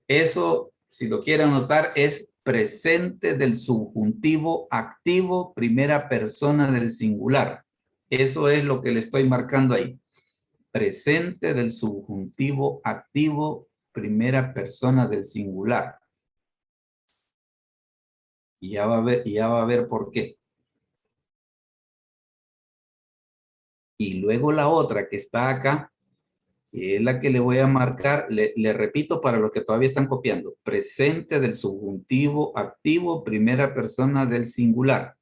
eso, si lo quieren anotar, es presente del subjuntivo activo, primera persona del singular. Eso es lo que le estoy marcando ahí. Presente del subjuntivo activo, primera persona del singular. Y ya va a ver por qué. Y luego la otra que está acá, que es la que le voy a marcar, le repito para los que todavía están copiando. Presente del subjuntivo activo, primera persona del singular.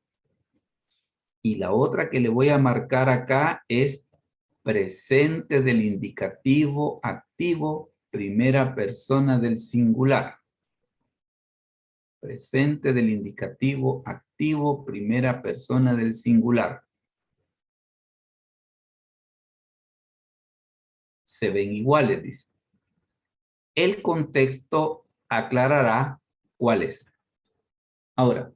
Y la otra que le voy a marcar acá es presente del indicativo activo, primera persona del singular. Presente del indicativo activo, primera persona del singular. Se ven iguales, dice. El contexto aclarará cuál es. Ahora,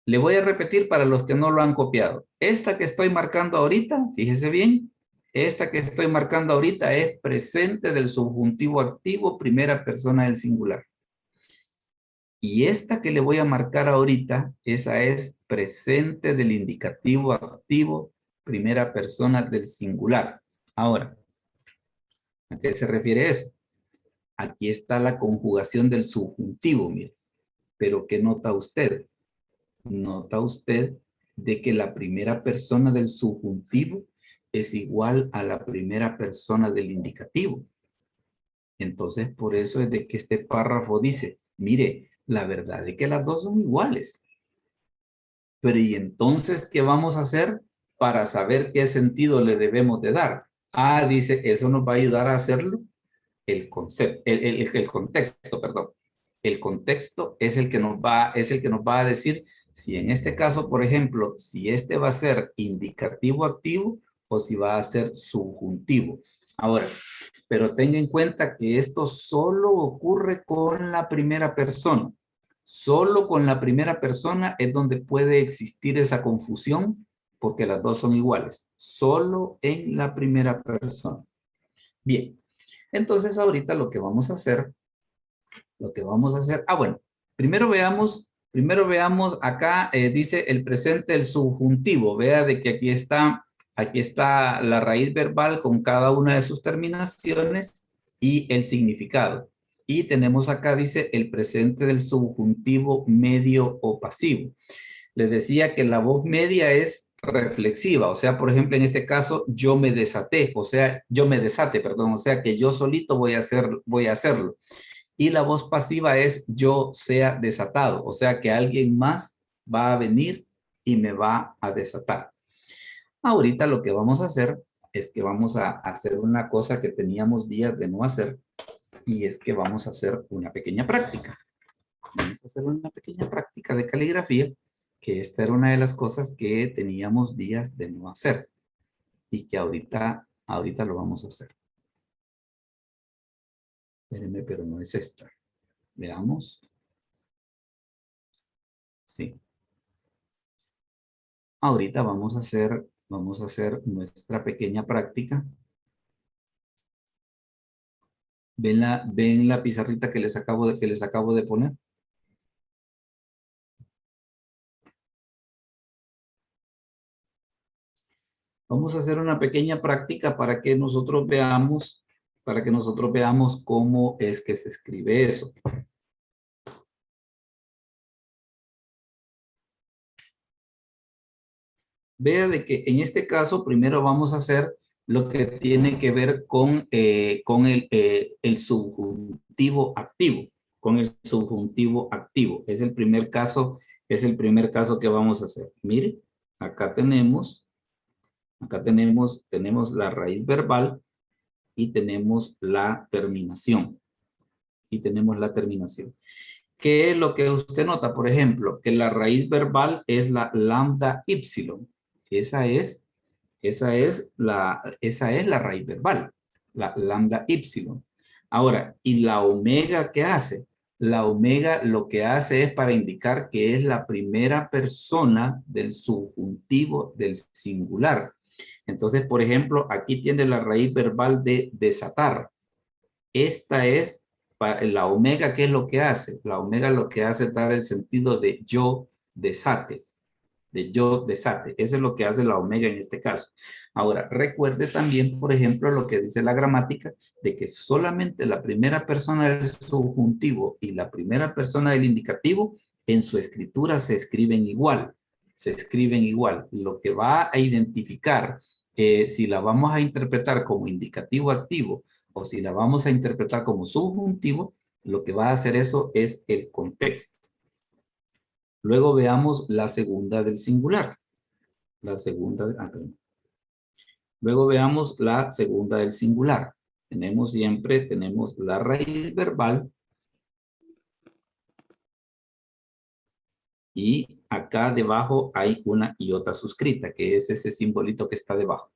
le voy a repetir para los que no lo han copiado. Esta que estoy marcando ahorita, fíjese bien, esta que estoy marcando ahorita es presente del subjuntivo activo, primera persona del singular. Y esta que le voy a marcar ahorita, esa es presente del indicativo activo, primera persona del singular. Ahora, ¿a qué se refiere eso? Aquí está la conjugación del subjuntivo, mire. Pero ¿qué nota usted? Nota usted de que la primera persona del subjuntivo es igual a la primera persona del indicativo. Entonces, por eso es de que este párrafo dice, mire, la verdad es que las dos son iguales. Pero ¿y entonces qué vamos a hacer para saber qué sentido le debemos de dar? Ah, dice, eso nos va a ayudar a hacerlo. El contexto, perdón. El contexto es el que nos va a decir si en este caso, por ejemplo, si este va a ser indicativo activo o si va a ser subjuntivo. Ahora, pero tenga en cuenta que esto solo ocurre con la primera persona. Solo con la primera persona es donde puede existir esa confusión porque las dos son iguales. Solo en la primera persona. Bien. Entonces ahorita lo que vamos a hacer, bueno, primero veamos acá, dice el presente del subjuntivo, vea de que aquí está la raíz verbal con cada una de sus terminaciones y el significado. Y tenemos acá, dice, el presente del subjuntivo medio o pasivo. Les decía que la voz media es reflexiva, o sea, por ejemplo, en este caso, yo me desate, o sea que yo solito voy a hacerlo. Y la voz pasiva es yo sea desatado, o sea, que alguien más va a venir y me va a desatar. Ahorita lo que vamos a hacer es que vamos a hacer una cosa que teníamos días de no hacer, Y es que vamos a hacer una pequeña práctica. Vamos a hacer una pequeña práctica de caligrafía, que esta era una de las cosas que teníamos días de no hacer. Y que ahorita lo vamos a hacer. Espérenme, pero no es esta. Veamos. Sí. Ahorita vamos a hacer nuestra pequeña práctica. ¿Ven la pizarrita que les acabo de poner? Vamos a hacer una pequeña práctica para que nosotros veamos cómo es que se escribe eso. Vea de que en este caso primero vamos a hacer lo que tiene que ver con el subjuntivo activo. Con el subjuntivo activo. Es el primer caso que vamos a hacer. Mire, acá tenemos la raíz verbal y tenemos la terminación. ¿Qué es lo que usted nota? Por ejemplo, que la raíz verbal es la lambda ipsilon. Esa es la raíz verbal, la lambda ipsilon. Ahora, ¿y la omega qué hace? La omega lo que hace es para indicar que es la primera persona del subjuntivo del singular. Entonces, por ejemplo, aquí tiene la raíz verbal de desatar. Esta es la omega, ¿qué es lo que hace? La omega lo que hace es dar el sentido de yo desate. Eso es lo que hace la omega en este caso. Ahora, recuerde también, por ejemplo, lo que dice la gramática, de que solamente la primera persona del subjuntivo y la primera persona del indicativo en su escritura se escriben igual. Lo que va a identificar si la vamos a interpretar como indicativo activo o si la vamos a interpretar como subjuntivo, lo que va a hacer eso es el contexto. Luego veamos la segunda del singular. Luego veamos la segunda del singular. Tenemos la raíz verbal. Y acá debajo hay una iota suscrita, que es ese simbolito que está debajo.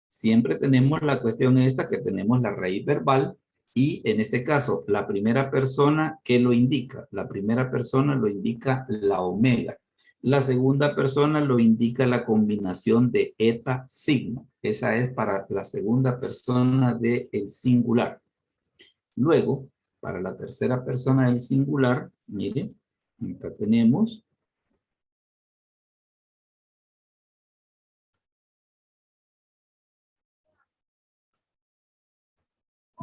Siempre tenemos la cuestión esta, que tenemos la raíz verbal. Y en este caso, la primera persona, ¿qué lo indica? La primera persona lo indica la omega. La segunda persona lo indica la combinación de eta sigma. Esa es para la segunda persona del singular. Luego, para la tercera persona del singular, mire, acá tenemos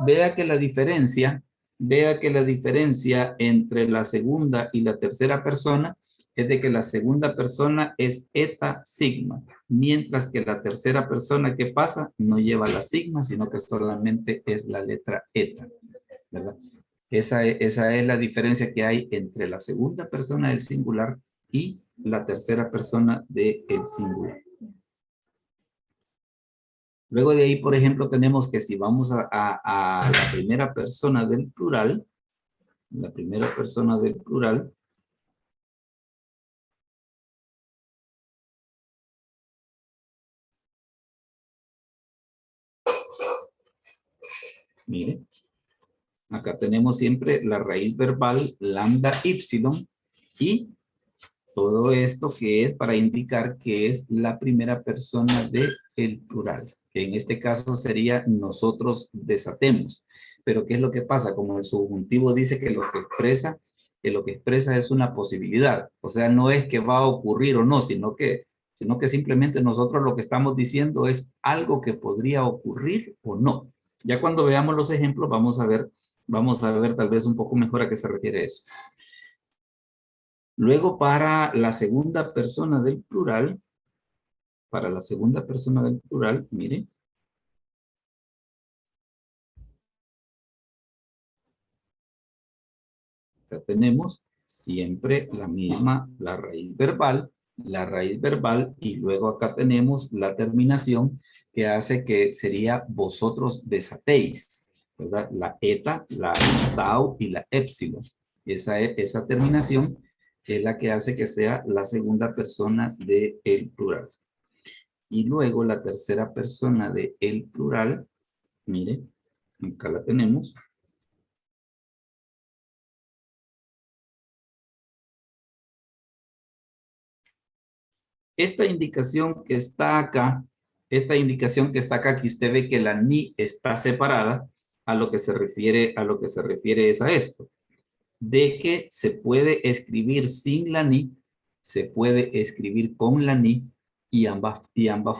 vea que la diferencia entre la segunda y la tercera persona es de que la segunda persona es eta sigma, mientras que la tercera persona, ¿qué pasa? No lleva la sigma, sino que solamente es la letra eta, ¿verdad? Esa es la diferencia que hay entre la segunda persona del singular y la tercera persona del singular. Luego de ahí, por ejemplo, tenemos que si vamos a la primera persona del plural, mire, acá tenemos siempre la raíz verbal lambda ipsilon y todo esto que es para indicar que es la primera persona del plural. Que en este caso sería nosotros desatemos. Pero ¿qué es lo que pasa? Como el subjuntivo dice que lo que expresa es una posibilidad. O sea, no es que va a ocurrir o no, sino que simplemente nosotros lo que estamos diciendo es algo que podría ocurrir o no. Ya cuando veamos los ejemplos vamos a ver tal vez un poco mejor a qué se refiere eso. Luego para la segunda persona del plural, mire. Acá tenemos siempre la misma, la raíz verbal, y luego acá tenemos la terminación que hace que sería vosotros desatéis. ¿verdad? La eta, la tau y la épsilon. Esa terminación es la que hace que sea la segunda persona del plural. Y luego la tercera persona del plural, mire, acá la tenemos. Esta indicación que está acá, que usted ve que la ni está separada, a lo que se refiere es a esto, de que se puede escribir sin la ni, se puede escribir con la ni, y ambas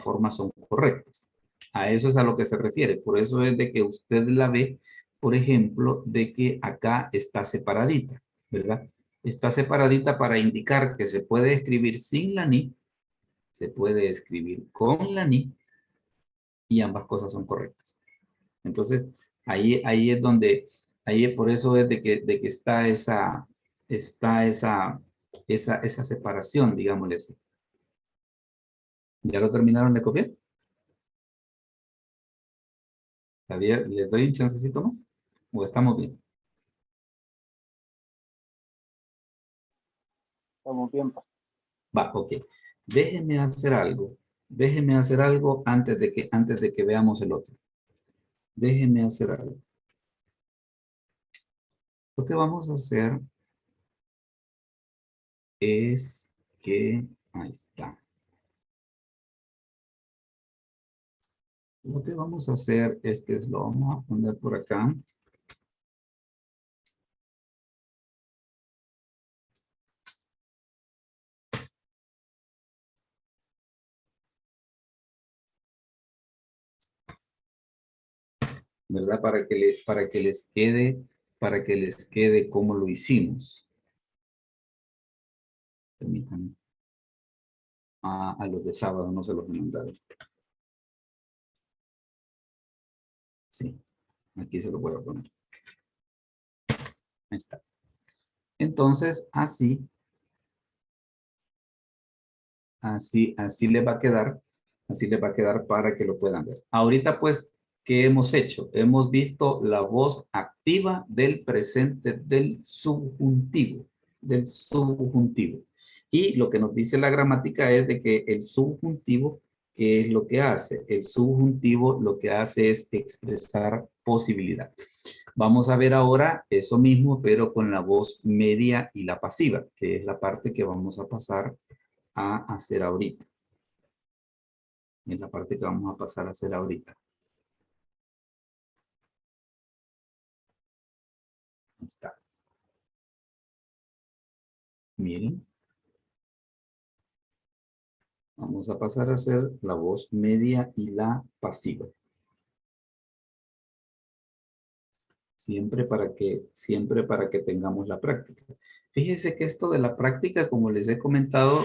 formas son correctas. A eso es a lo que se refiere. Por eso es de que usted la ve, por ejemplo, de que acá está separadita, ¿verdad? Está separadita para indicar que se puede escribir sin la ni, se puede escribir con la ni, y ambas cosas son correctas. Entonces, ahí es donde, por eso es de que está esa separación, digámosle así. ¿Ya lo terminaron de copiar? Javier, ¿les doy un chancecito más? ¿O estamos bien? Estamos bien. Va, ok. Déjenme hacer algo. Déjenme hacer algo antes de que veamos el otro. Déjenme hacer algo. Lo que vamos a hacer es que... Ahí está. Lo que vamos a hacer es que lo vamos a poner por acá. ¿Verdad? Para que les quede como lo hicimos. Permítanme. A los de sábado no se los he mandado. Sí, aquí se lo voy a poner. Ahí está. Entonces, así les va a quedar. Así les va a quedar para que lo puedan ver. Ahorita, pues, ¿qué hemos hecho? Hemos visto la voz activa del presente del subjuntivo. Y lo que nos dice la gramática es de que el subjuntivo, ¿qué es lo que hace? El subjuntivo lo que hace es expresar posibilidad. Vamos a ver ahora eso mismo, pero con la voz media y la pasiva, que es la parte que vamos a pasar a hacer ahorita. Es la parte que vamos a pasar a hacer ahorita. Ahí está. Miren. Vamos a pasar a hacer la voz media y la pasiva. Siempre para que tengamos la práctica. Fíjense que esto de la práctica, como les he comentado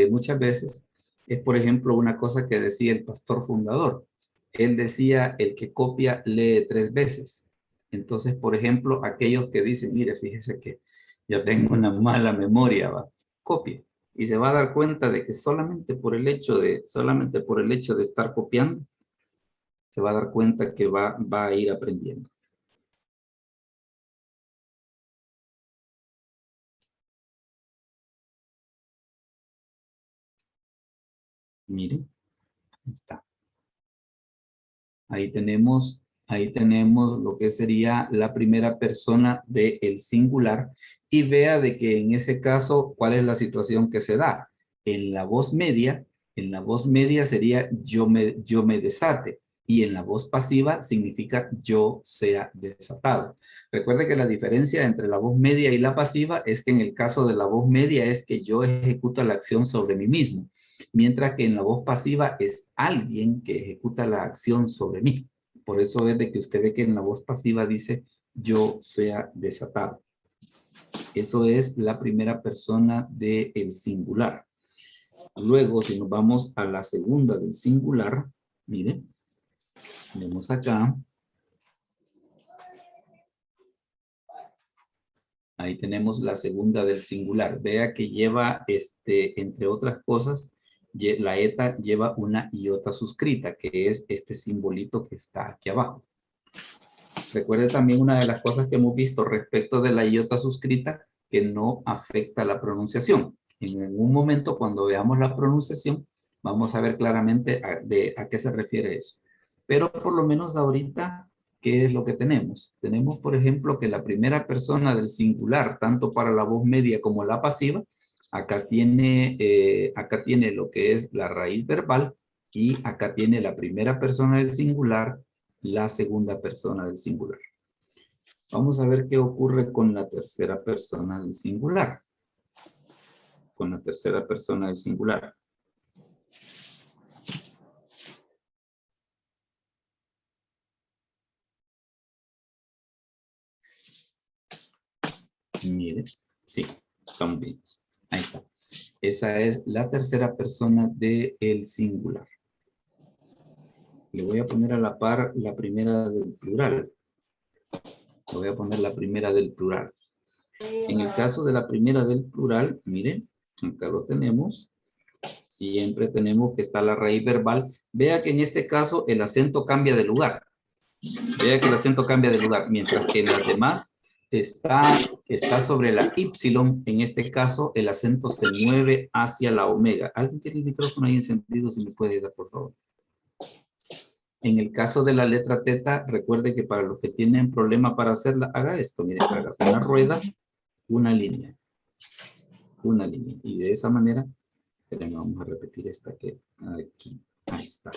muchas veces, es por ejemplo una cosa que decía el pastor fundador. Él decía, el que copia lee 3 veces. Entonces, por ejemplo, aquellos que dicen, mire, fíjese que yo tengo una mala memoria, va, copie. Y se va a dar cuenta de que solamente por el hecho de estar copiando, se va a dar cuenta que va a ir aprendiendo. Miren, ahí está. Ahí tenemos lo que sería la primera persona del singular, y vea de que en ese caso, ¿cuál es la situación que se da? En la voz media sería yo me desate, y en la voz pasiva significa yo sea desatado. Recuerde que la diferencia entre la voz media y la pasiva es que en el caso de la voz media es que yo ejecuto la acción sobre mí mismo, mientras que en la voz pasiva es alguien que ejecuta la acción sobre mí. Por eso es de que usted ve que en la voz pasiva dice yo sea desatado. Eso es la primera persona del singular. Luego, si nos vamos a la segunda del singular, mire, vemos acá. Ahí tenemos la segunda del singular. Vea que lleva, entre otras cosas, la eta lleva una iota suscrita, que es este simbolito que está aquí abajo. Recuerde también una de las cosas que hemos visto respecto de la iota suscrita, que no afecta la pronunciación. En algún momento, cuando veamos la pronunciación, vamos a ver claramente a qué se refiere eso. Pero por lo menos ahorita, ¿qué es lo que tenemos? Tenemos, por ejemplo, que la primera persona del singular, tanto para la voz media como la pasiva, acá tiene lo que es la raíz verbal, y acá tiene la primera persona del singular, la segunda persona del singular. Vamos a ver qué ocurre con la tercera persona del singular. Con la tercera persona del singular. Mire, sí, estamos bien. Ahí está. Esa es la tercera persona del singular. Le voy a poner a la par la primera del plural. Le voy a poner la primera del plural. En el caso de la primera del plural, miren, acá lo tenemos. Siempre tenemos que está la raíz verbal. Vea que en este caso el acento cambia de lugar. Vea que el acento cambia de lugar, mientras que en las demás está sobre la Y. En este caso, el acento se mueve hacia la omega. ¿Alguien tiene el micrófono ahí encendido? Si me puede ayudar, por favor. En el caso de la letra teta, recuerde que para los que tienen problema para hacerla, haga esto. Mire, haga una rueda, una línea. Una línea. Y de esa manera, vamos a repetir esta que aquí. Ahí está.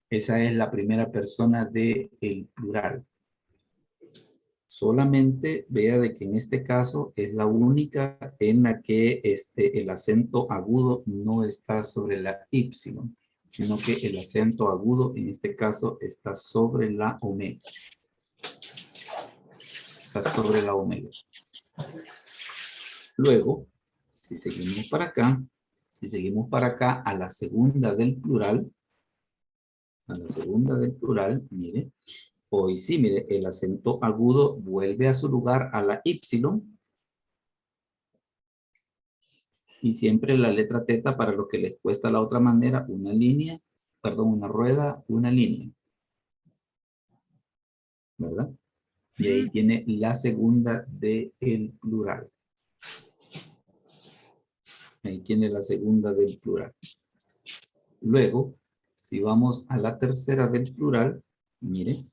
Esa es la primera persona del plural. Solamente vea de que en este caso es la única en la que el acento agudo no está sobre la Y, sino que el acento agudo en este caso está sobre la omega. Está sobre la omega. Luego, si seguimos para acá, a la segunda del plural, mire, hoy sí, mire, el acento agudo vuelve a su lugar a la Y. Y siempre la letra teta, para lo que les cuesta la otra manera, una línea, perdón, una rueda, una línea. ¿Verdad? Y ahí tiene la segunda del plural. Ahí tiene la segunda del plural. Luego, si vamos a la tercera del plural, mire,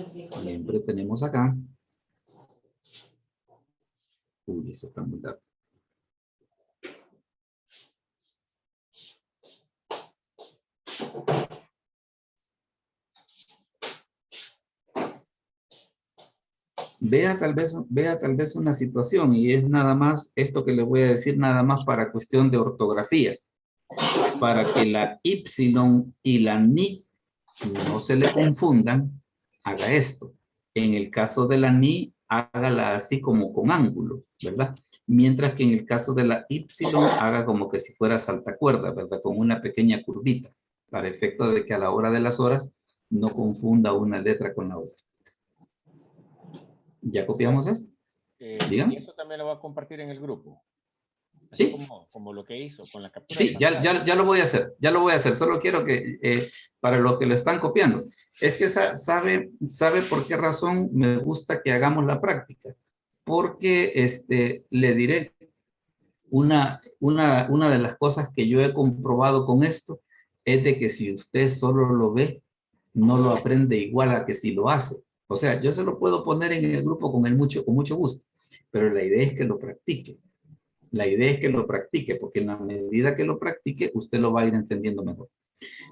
siempre tenemos acá. Uy, esa está muy larga. Vea tal vez una situación, y es nada más esto que le voy a decir, nada más para cuestión de ortografía. Para que la Y y la ni no se le confundan, haga esto. En el caso de la ni, hágala así como con ángulo, ¿verdad? Mientras que en el caso de la Y, haga como que si fuera saltacuerda, ¿verdad? Con una pequeña curvita, para efecto de que a la hora de las horas no confunda una letra con la otra. ¿Ya copiamos esto? ¿Y eso también lo va a compartir en el grupo? Así Sí. como lo que hizo con la captura. Sí, ya lo voy a hacer, solo quiero que, para lo que lo están copiando, es que sabe por qué razón me gusta que hagamos la práctica, porque le diré, una de las cosas que yo he comprobado con esto, es de que si usted solo lo ve, no lo aprende igual a que si lo hace. O sea, yo se lo puedo poner en el grupo con mucho gusto, pero la idea es que lo practique. La idea es que lo practique, porque en la medida que lo practique, usted lo va a ir entendiendo mejor.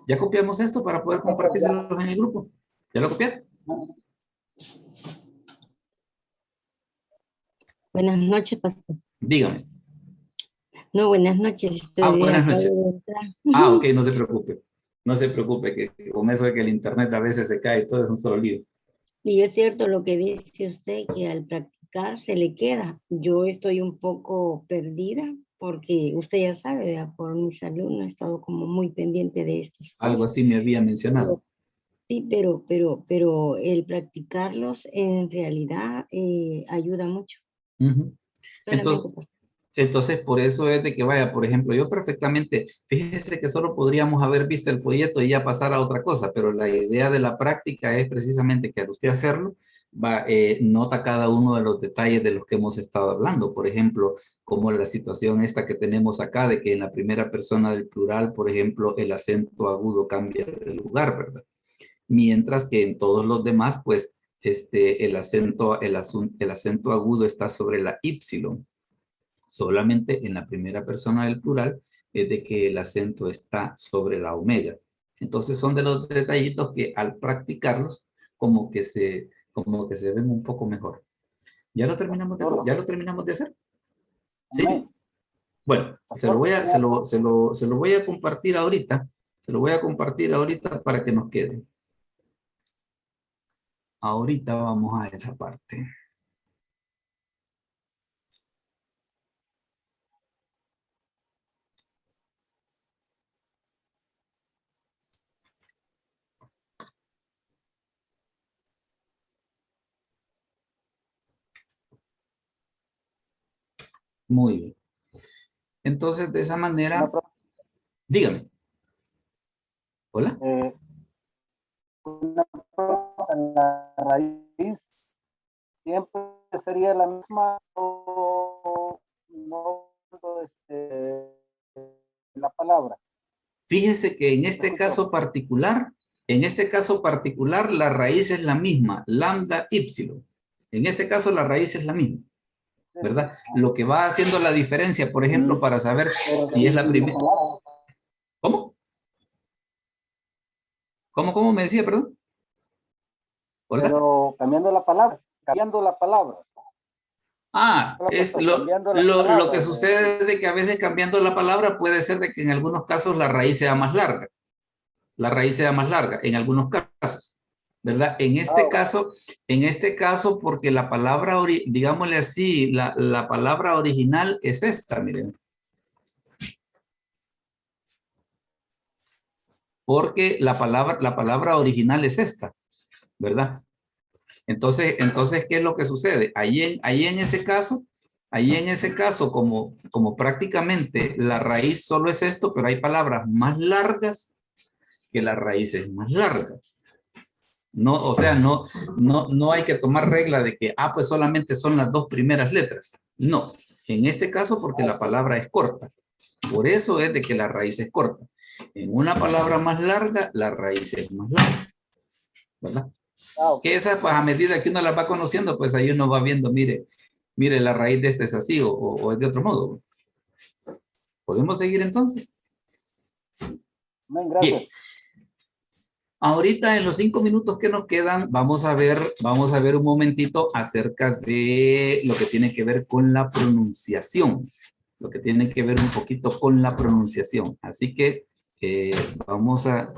¿Ya copiamos esto para poder compartirlo en el grupo? ¿Ya lo copiaron? Buenas noches, pastor. Dígame. No, buenas noches. Buenas noches. Ok, no se preocupe. No se preocupe, que con eso de que el internet a veces se cae, todo es un solo lío. Y es cierto lo que dice usted, que al practicar se le queda. Yo estoy un poco perdida, porque usted ya sabe, ¿verdad? Por mi salud no he estado como muy pendiente de esto. Algo así me había mencionado. Sí, pero el practicarlos en realidad ayuda mucho. Entonces, Entonces, por eso es de que vaya, por ejemplo, yo perfectamente, fíjese que solo podríamos haber visto el folleto y ya pasar a otra cosa, pero la idea de la práctica es precisamente que al usted hacerlo, nota cada uno de los detalles de los que hemos estado hablando. Por ejemplo, como la situación esta que tenemos acá, de que en la primera persona del plural, por ejemplo, el acento agudo cambia de lugar, ¿verdad? Mientras que en todos los demás, pues, el acento agudo está sobre la Y. Solamente en la primera persona del plural es de que el acento está sobre la omega. Entonces son de los detallitos que al practicarlos como que se ven un poco mejor. ¿Ya lo terminamos de hacer? ¿Sí? Bueno, se lo voy a compartir ahorita. Se lo voy a compartir ahorita para que nos quede. Ahorita vamos a esa parte. Muy bien. Entonces, de esa manera, dígame. Hola. La raíz siempre sería la misma o no la palabra. Fíjese que en este caso particular, la raíz es la misma, lambda ipsilon. En este caso la raíz es la misma, ¿verdad? Lo que va haciendo la diferencia, por ejemplo, para saber si es la primera. ¿Cómo? ¿Cómo me decía, perdón? ¿Hola? Pero cambiando la palabra. Es lo que sucede de que a veces cambiando la palabra puede ser de que en algunos casos la raíz sea más larga. La raíz sea más larga, en algunos casos, ¿verdad? En este caso, porque la palabra, digámosle así, la palabra original es esta, miren. Porque la palabra original es esta, ¿verdad? Entonces, ¿qué es lo que sucede? Ahí en ese caso, como prácticamente la raíz solo es esto, pero hay palabras más largas que la raíz es más larga. No, o sea, no hay que tomar regla de que, pues solamente son las dos primeras letras. No, en este caso porque la palabra es corta. Por eso es de que la raíz es corta. En una palabra más larga, la raíz es más larga. ¿Verdad? Que esa, pues a medida que uno la va conociendo, pues ahí uno va viendo, mire, la raíz de este es así o es de otro modo. ¿Podemos seguir entonces? Bien. Ahorita en los 5 minutos que nos quedan, vamos a ver un momentito acerca de lo que tiene que ver con la pronunciación. Lo que tiene que ver un poquito con la pronunciación. Así que vamos a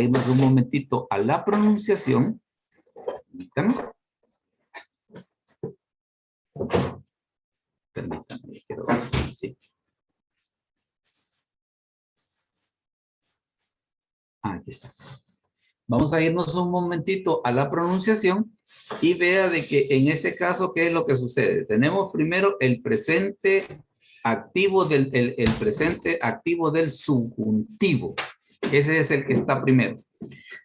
irnos un momentito a la pronunciación. Permítanme, quiero ver. Sí. Aquí está. Vamos a irnos un momentito a la pronunciación y vea de que en este caso, ¿qué es lo que sucede? Tenemos primero el presente activo el presente activo del subjuntivo. Ese es el que está primero.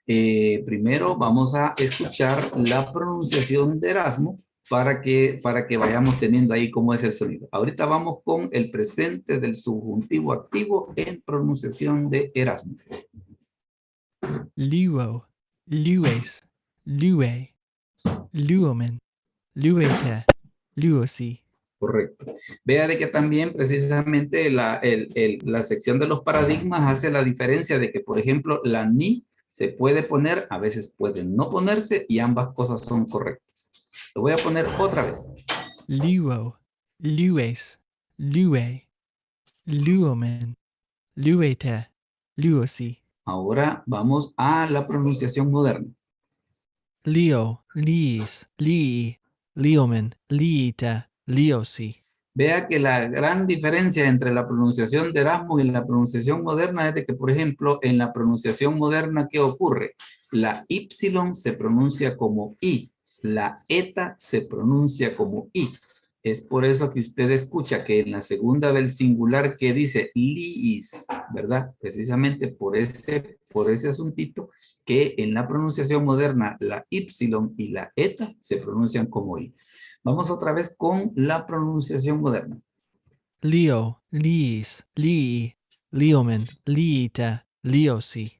Primero vamos a escuchar la pronunciación de Erasmo para que vayamos teniendo ahí cómo es el sonido. Ahorita vamos con el presente del subjuntivo activo en pronunciación de Erasmo. Luo, lues, lue, luomen, lueta, luosi. Correcto. Vea de que también precisamente la sección de los paradigmas hace la diferencia de que, por ejemplo, la ni se puede poner, a veces puede no ponerse y ambas cosas son correctas. Lo voy a poner otra vez. Luo, lues, lue, luomen, lueta, luosi. Ahora vamos a la pronunciación moderna. Leo, liis, lii, liomen, liita, liosi. Vea que la gran diferencia entre la pronunciación de Erasmo y la pronunciación moderna es de que, por ejemplo, en la pronunciación moderna, ¿qué ocurre? La Y se pronuncia como I, la ETA se pronuncia como I. Es por eso que usted escucha que en la segunda del singular que dice liis, ¿verdad? Precisamente por ese asuntito que en la pronunciación moderna la y y la eta se pronuncian como i. Vamos otra vez con la pronunciación moderna. Leo, liis, lii, liomen, liita, liosi.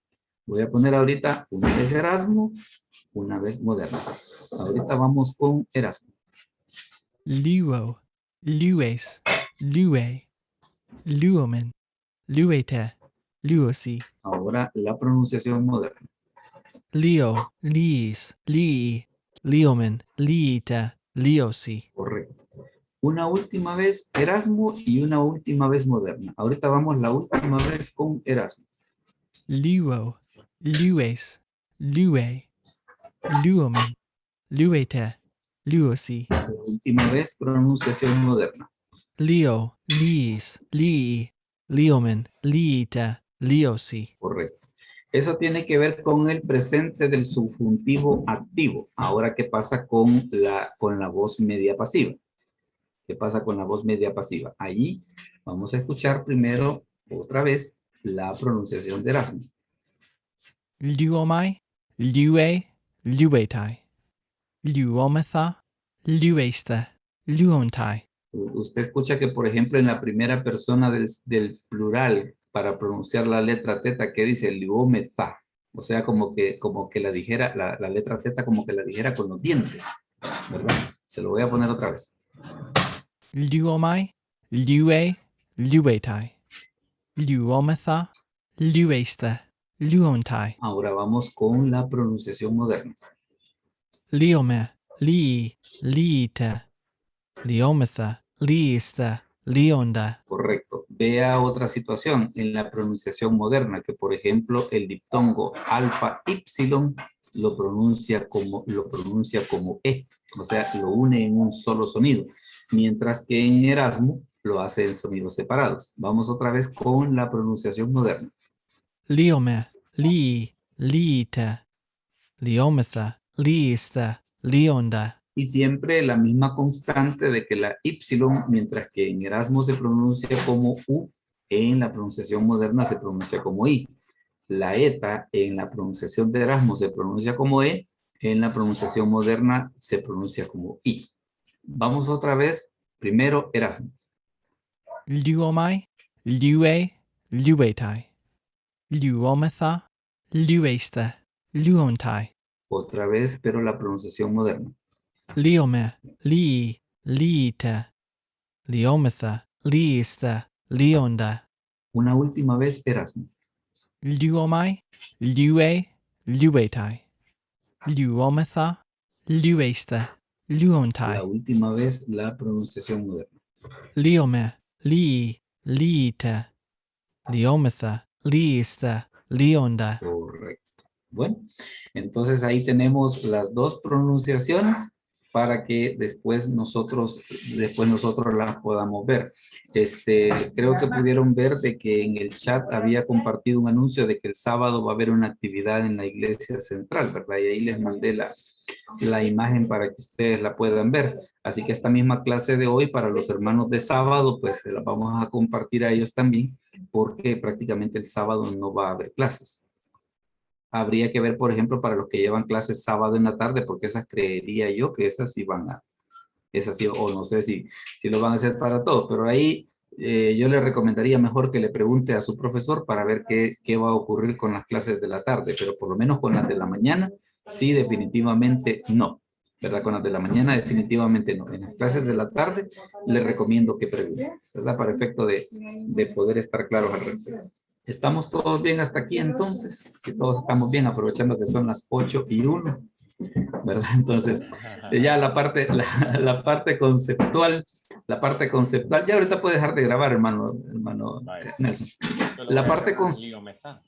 Voy a poner ahorita una vez Erasmo, una vez moderna. Ahorita vamos con Erasmo. Luo, lues, lue, luomen, lueta, luosi. Ahora la pronunciación moderna. Leo, liis, lii, liomen, liita, liosi. Correcto. Una última vez Erasmo y una última vez moderna. Ahorita vamos la última vez con Erasmo. Luo, lues, lue, luomen, lueta, luosi. La última vez pronunciación moderna. Leo, liis, lii, liomen, liita, liosi. Correcto. Eso tiene que ver con el presente del subjuntivo activo. Ahora, ¿qué pasa con la voz media pasiva? ¿Qué pasa con la voz media pasiva? Ahí vamos a escuchar primero, otra vez, la pronunciación de Erasmo. Luomai, lue, luetai. Luometha, luesta, luontai. Usted escucha que, por ejemplo, en la primera persona del plural, para pronunciar la letra teta, que dice luometa. O sea, como que la dijera, la letra teta como que la dijera con los dientes. ¿Verdad? Se lo voy a poner otra vez. Luomai, lue, luetai. Luometha, luesta, luontai. Ahora vamos con la pronunciación moderna. Liome, lii, liita. Liometha, liista, lionda. Correcto. Vea otra situación en la pronunciación moderna, que por ejemplo el diptongo alfa ipsilon lo pronuncia como e, o sea, lo une en un solo sonido, mientras que en Erasmo lo hace en sonidos separados. Vamos otra vez con la pronunciación moderna. Liome, lii, liita. Liometha, liista, lionda. Y siempre la misma constante de que la y, mientras que en Erasmo se pronuncia como u, en la pronunciación moderna se pronuncia como i. La eta en la pronunciación de Erasmo se pronuncia como e, en la pronunciación moderna se pronuncia como i. Vamos otra vez, primero Erasmo. Luomai, lue, luetai. Luometha, luesta, luontai. Otra vez, pero la pronunciación moderna. Liome, lii, liita. Liometha, liista, lionda. Una última vez, Erasmo. Luomai, lue, luetai. Luometha, luesta, luontai. La última vez, la pronunciación moderna. Liome, lii, liita. Liometha, liista, lionda. Correcto. Bueno, entonces ahí tenemos las dos pronunciaciones para que después nosotros las podamos ver. Creo que pudieron ver de que en el chat había compartido un anuncio de que el sábado va a haber una actividad en la iglesia central, ¿verdad? Y ahí les mandé la imagen para que ustedes la puedan ver. Así que esta misma clase de hoy para los hermanos de sábado, pues se la vamos a compartir a ellos también, porque prácticamente el sábado no va a haber clases. Habría que ver, por ejemplo, para los que llevan clases sábado en la tarde, porque esas creería yo que esas sí van a, esas sí, o no sé si lo van a hacer para todos, pero ahí yo le recomendaría mejor que le pregunte a su profesor para ver qué va a ocurrir con las clases de la tarde, pero por lo menos con las de la mañana, sí, definitivamente no, ¿verdad? Con las de la mañana definitivamente no. En las clases de la tarde le recomiendo que pregunte, ¿verdad? Para efecto de poder estar claros al respecto. ¿Estamos todos bien hasta aquí entonces? Si todos estamos bien, aprovechando que son las 8:01, ¿verdad? Entonces, ya la parte conceptual, ya ahorita puede dejar de grabar, hermano Nelson. La parte conceptual.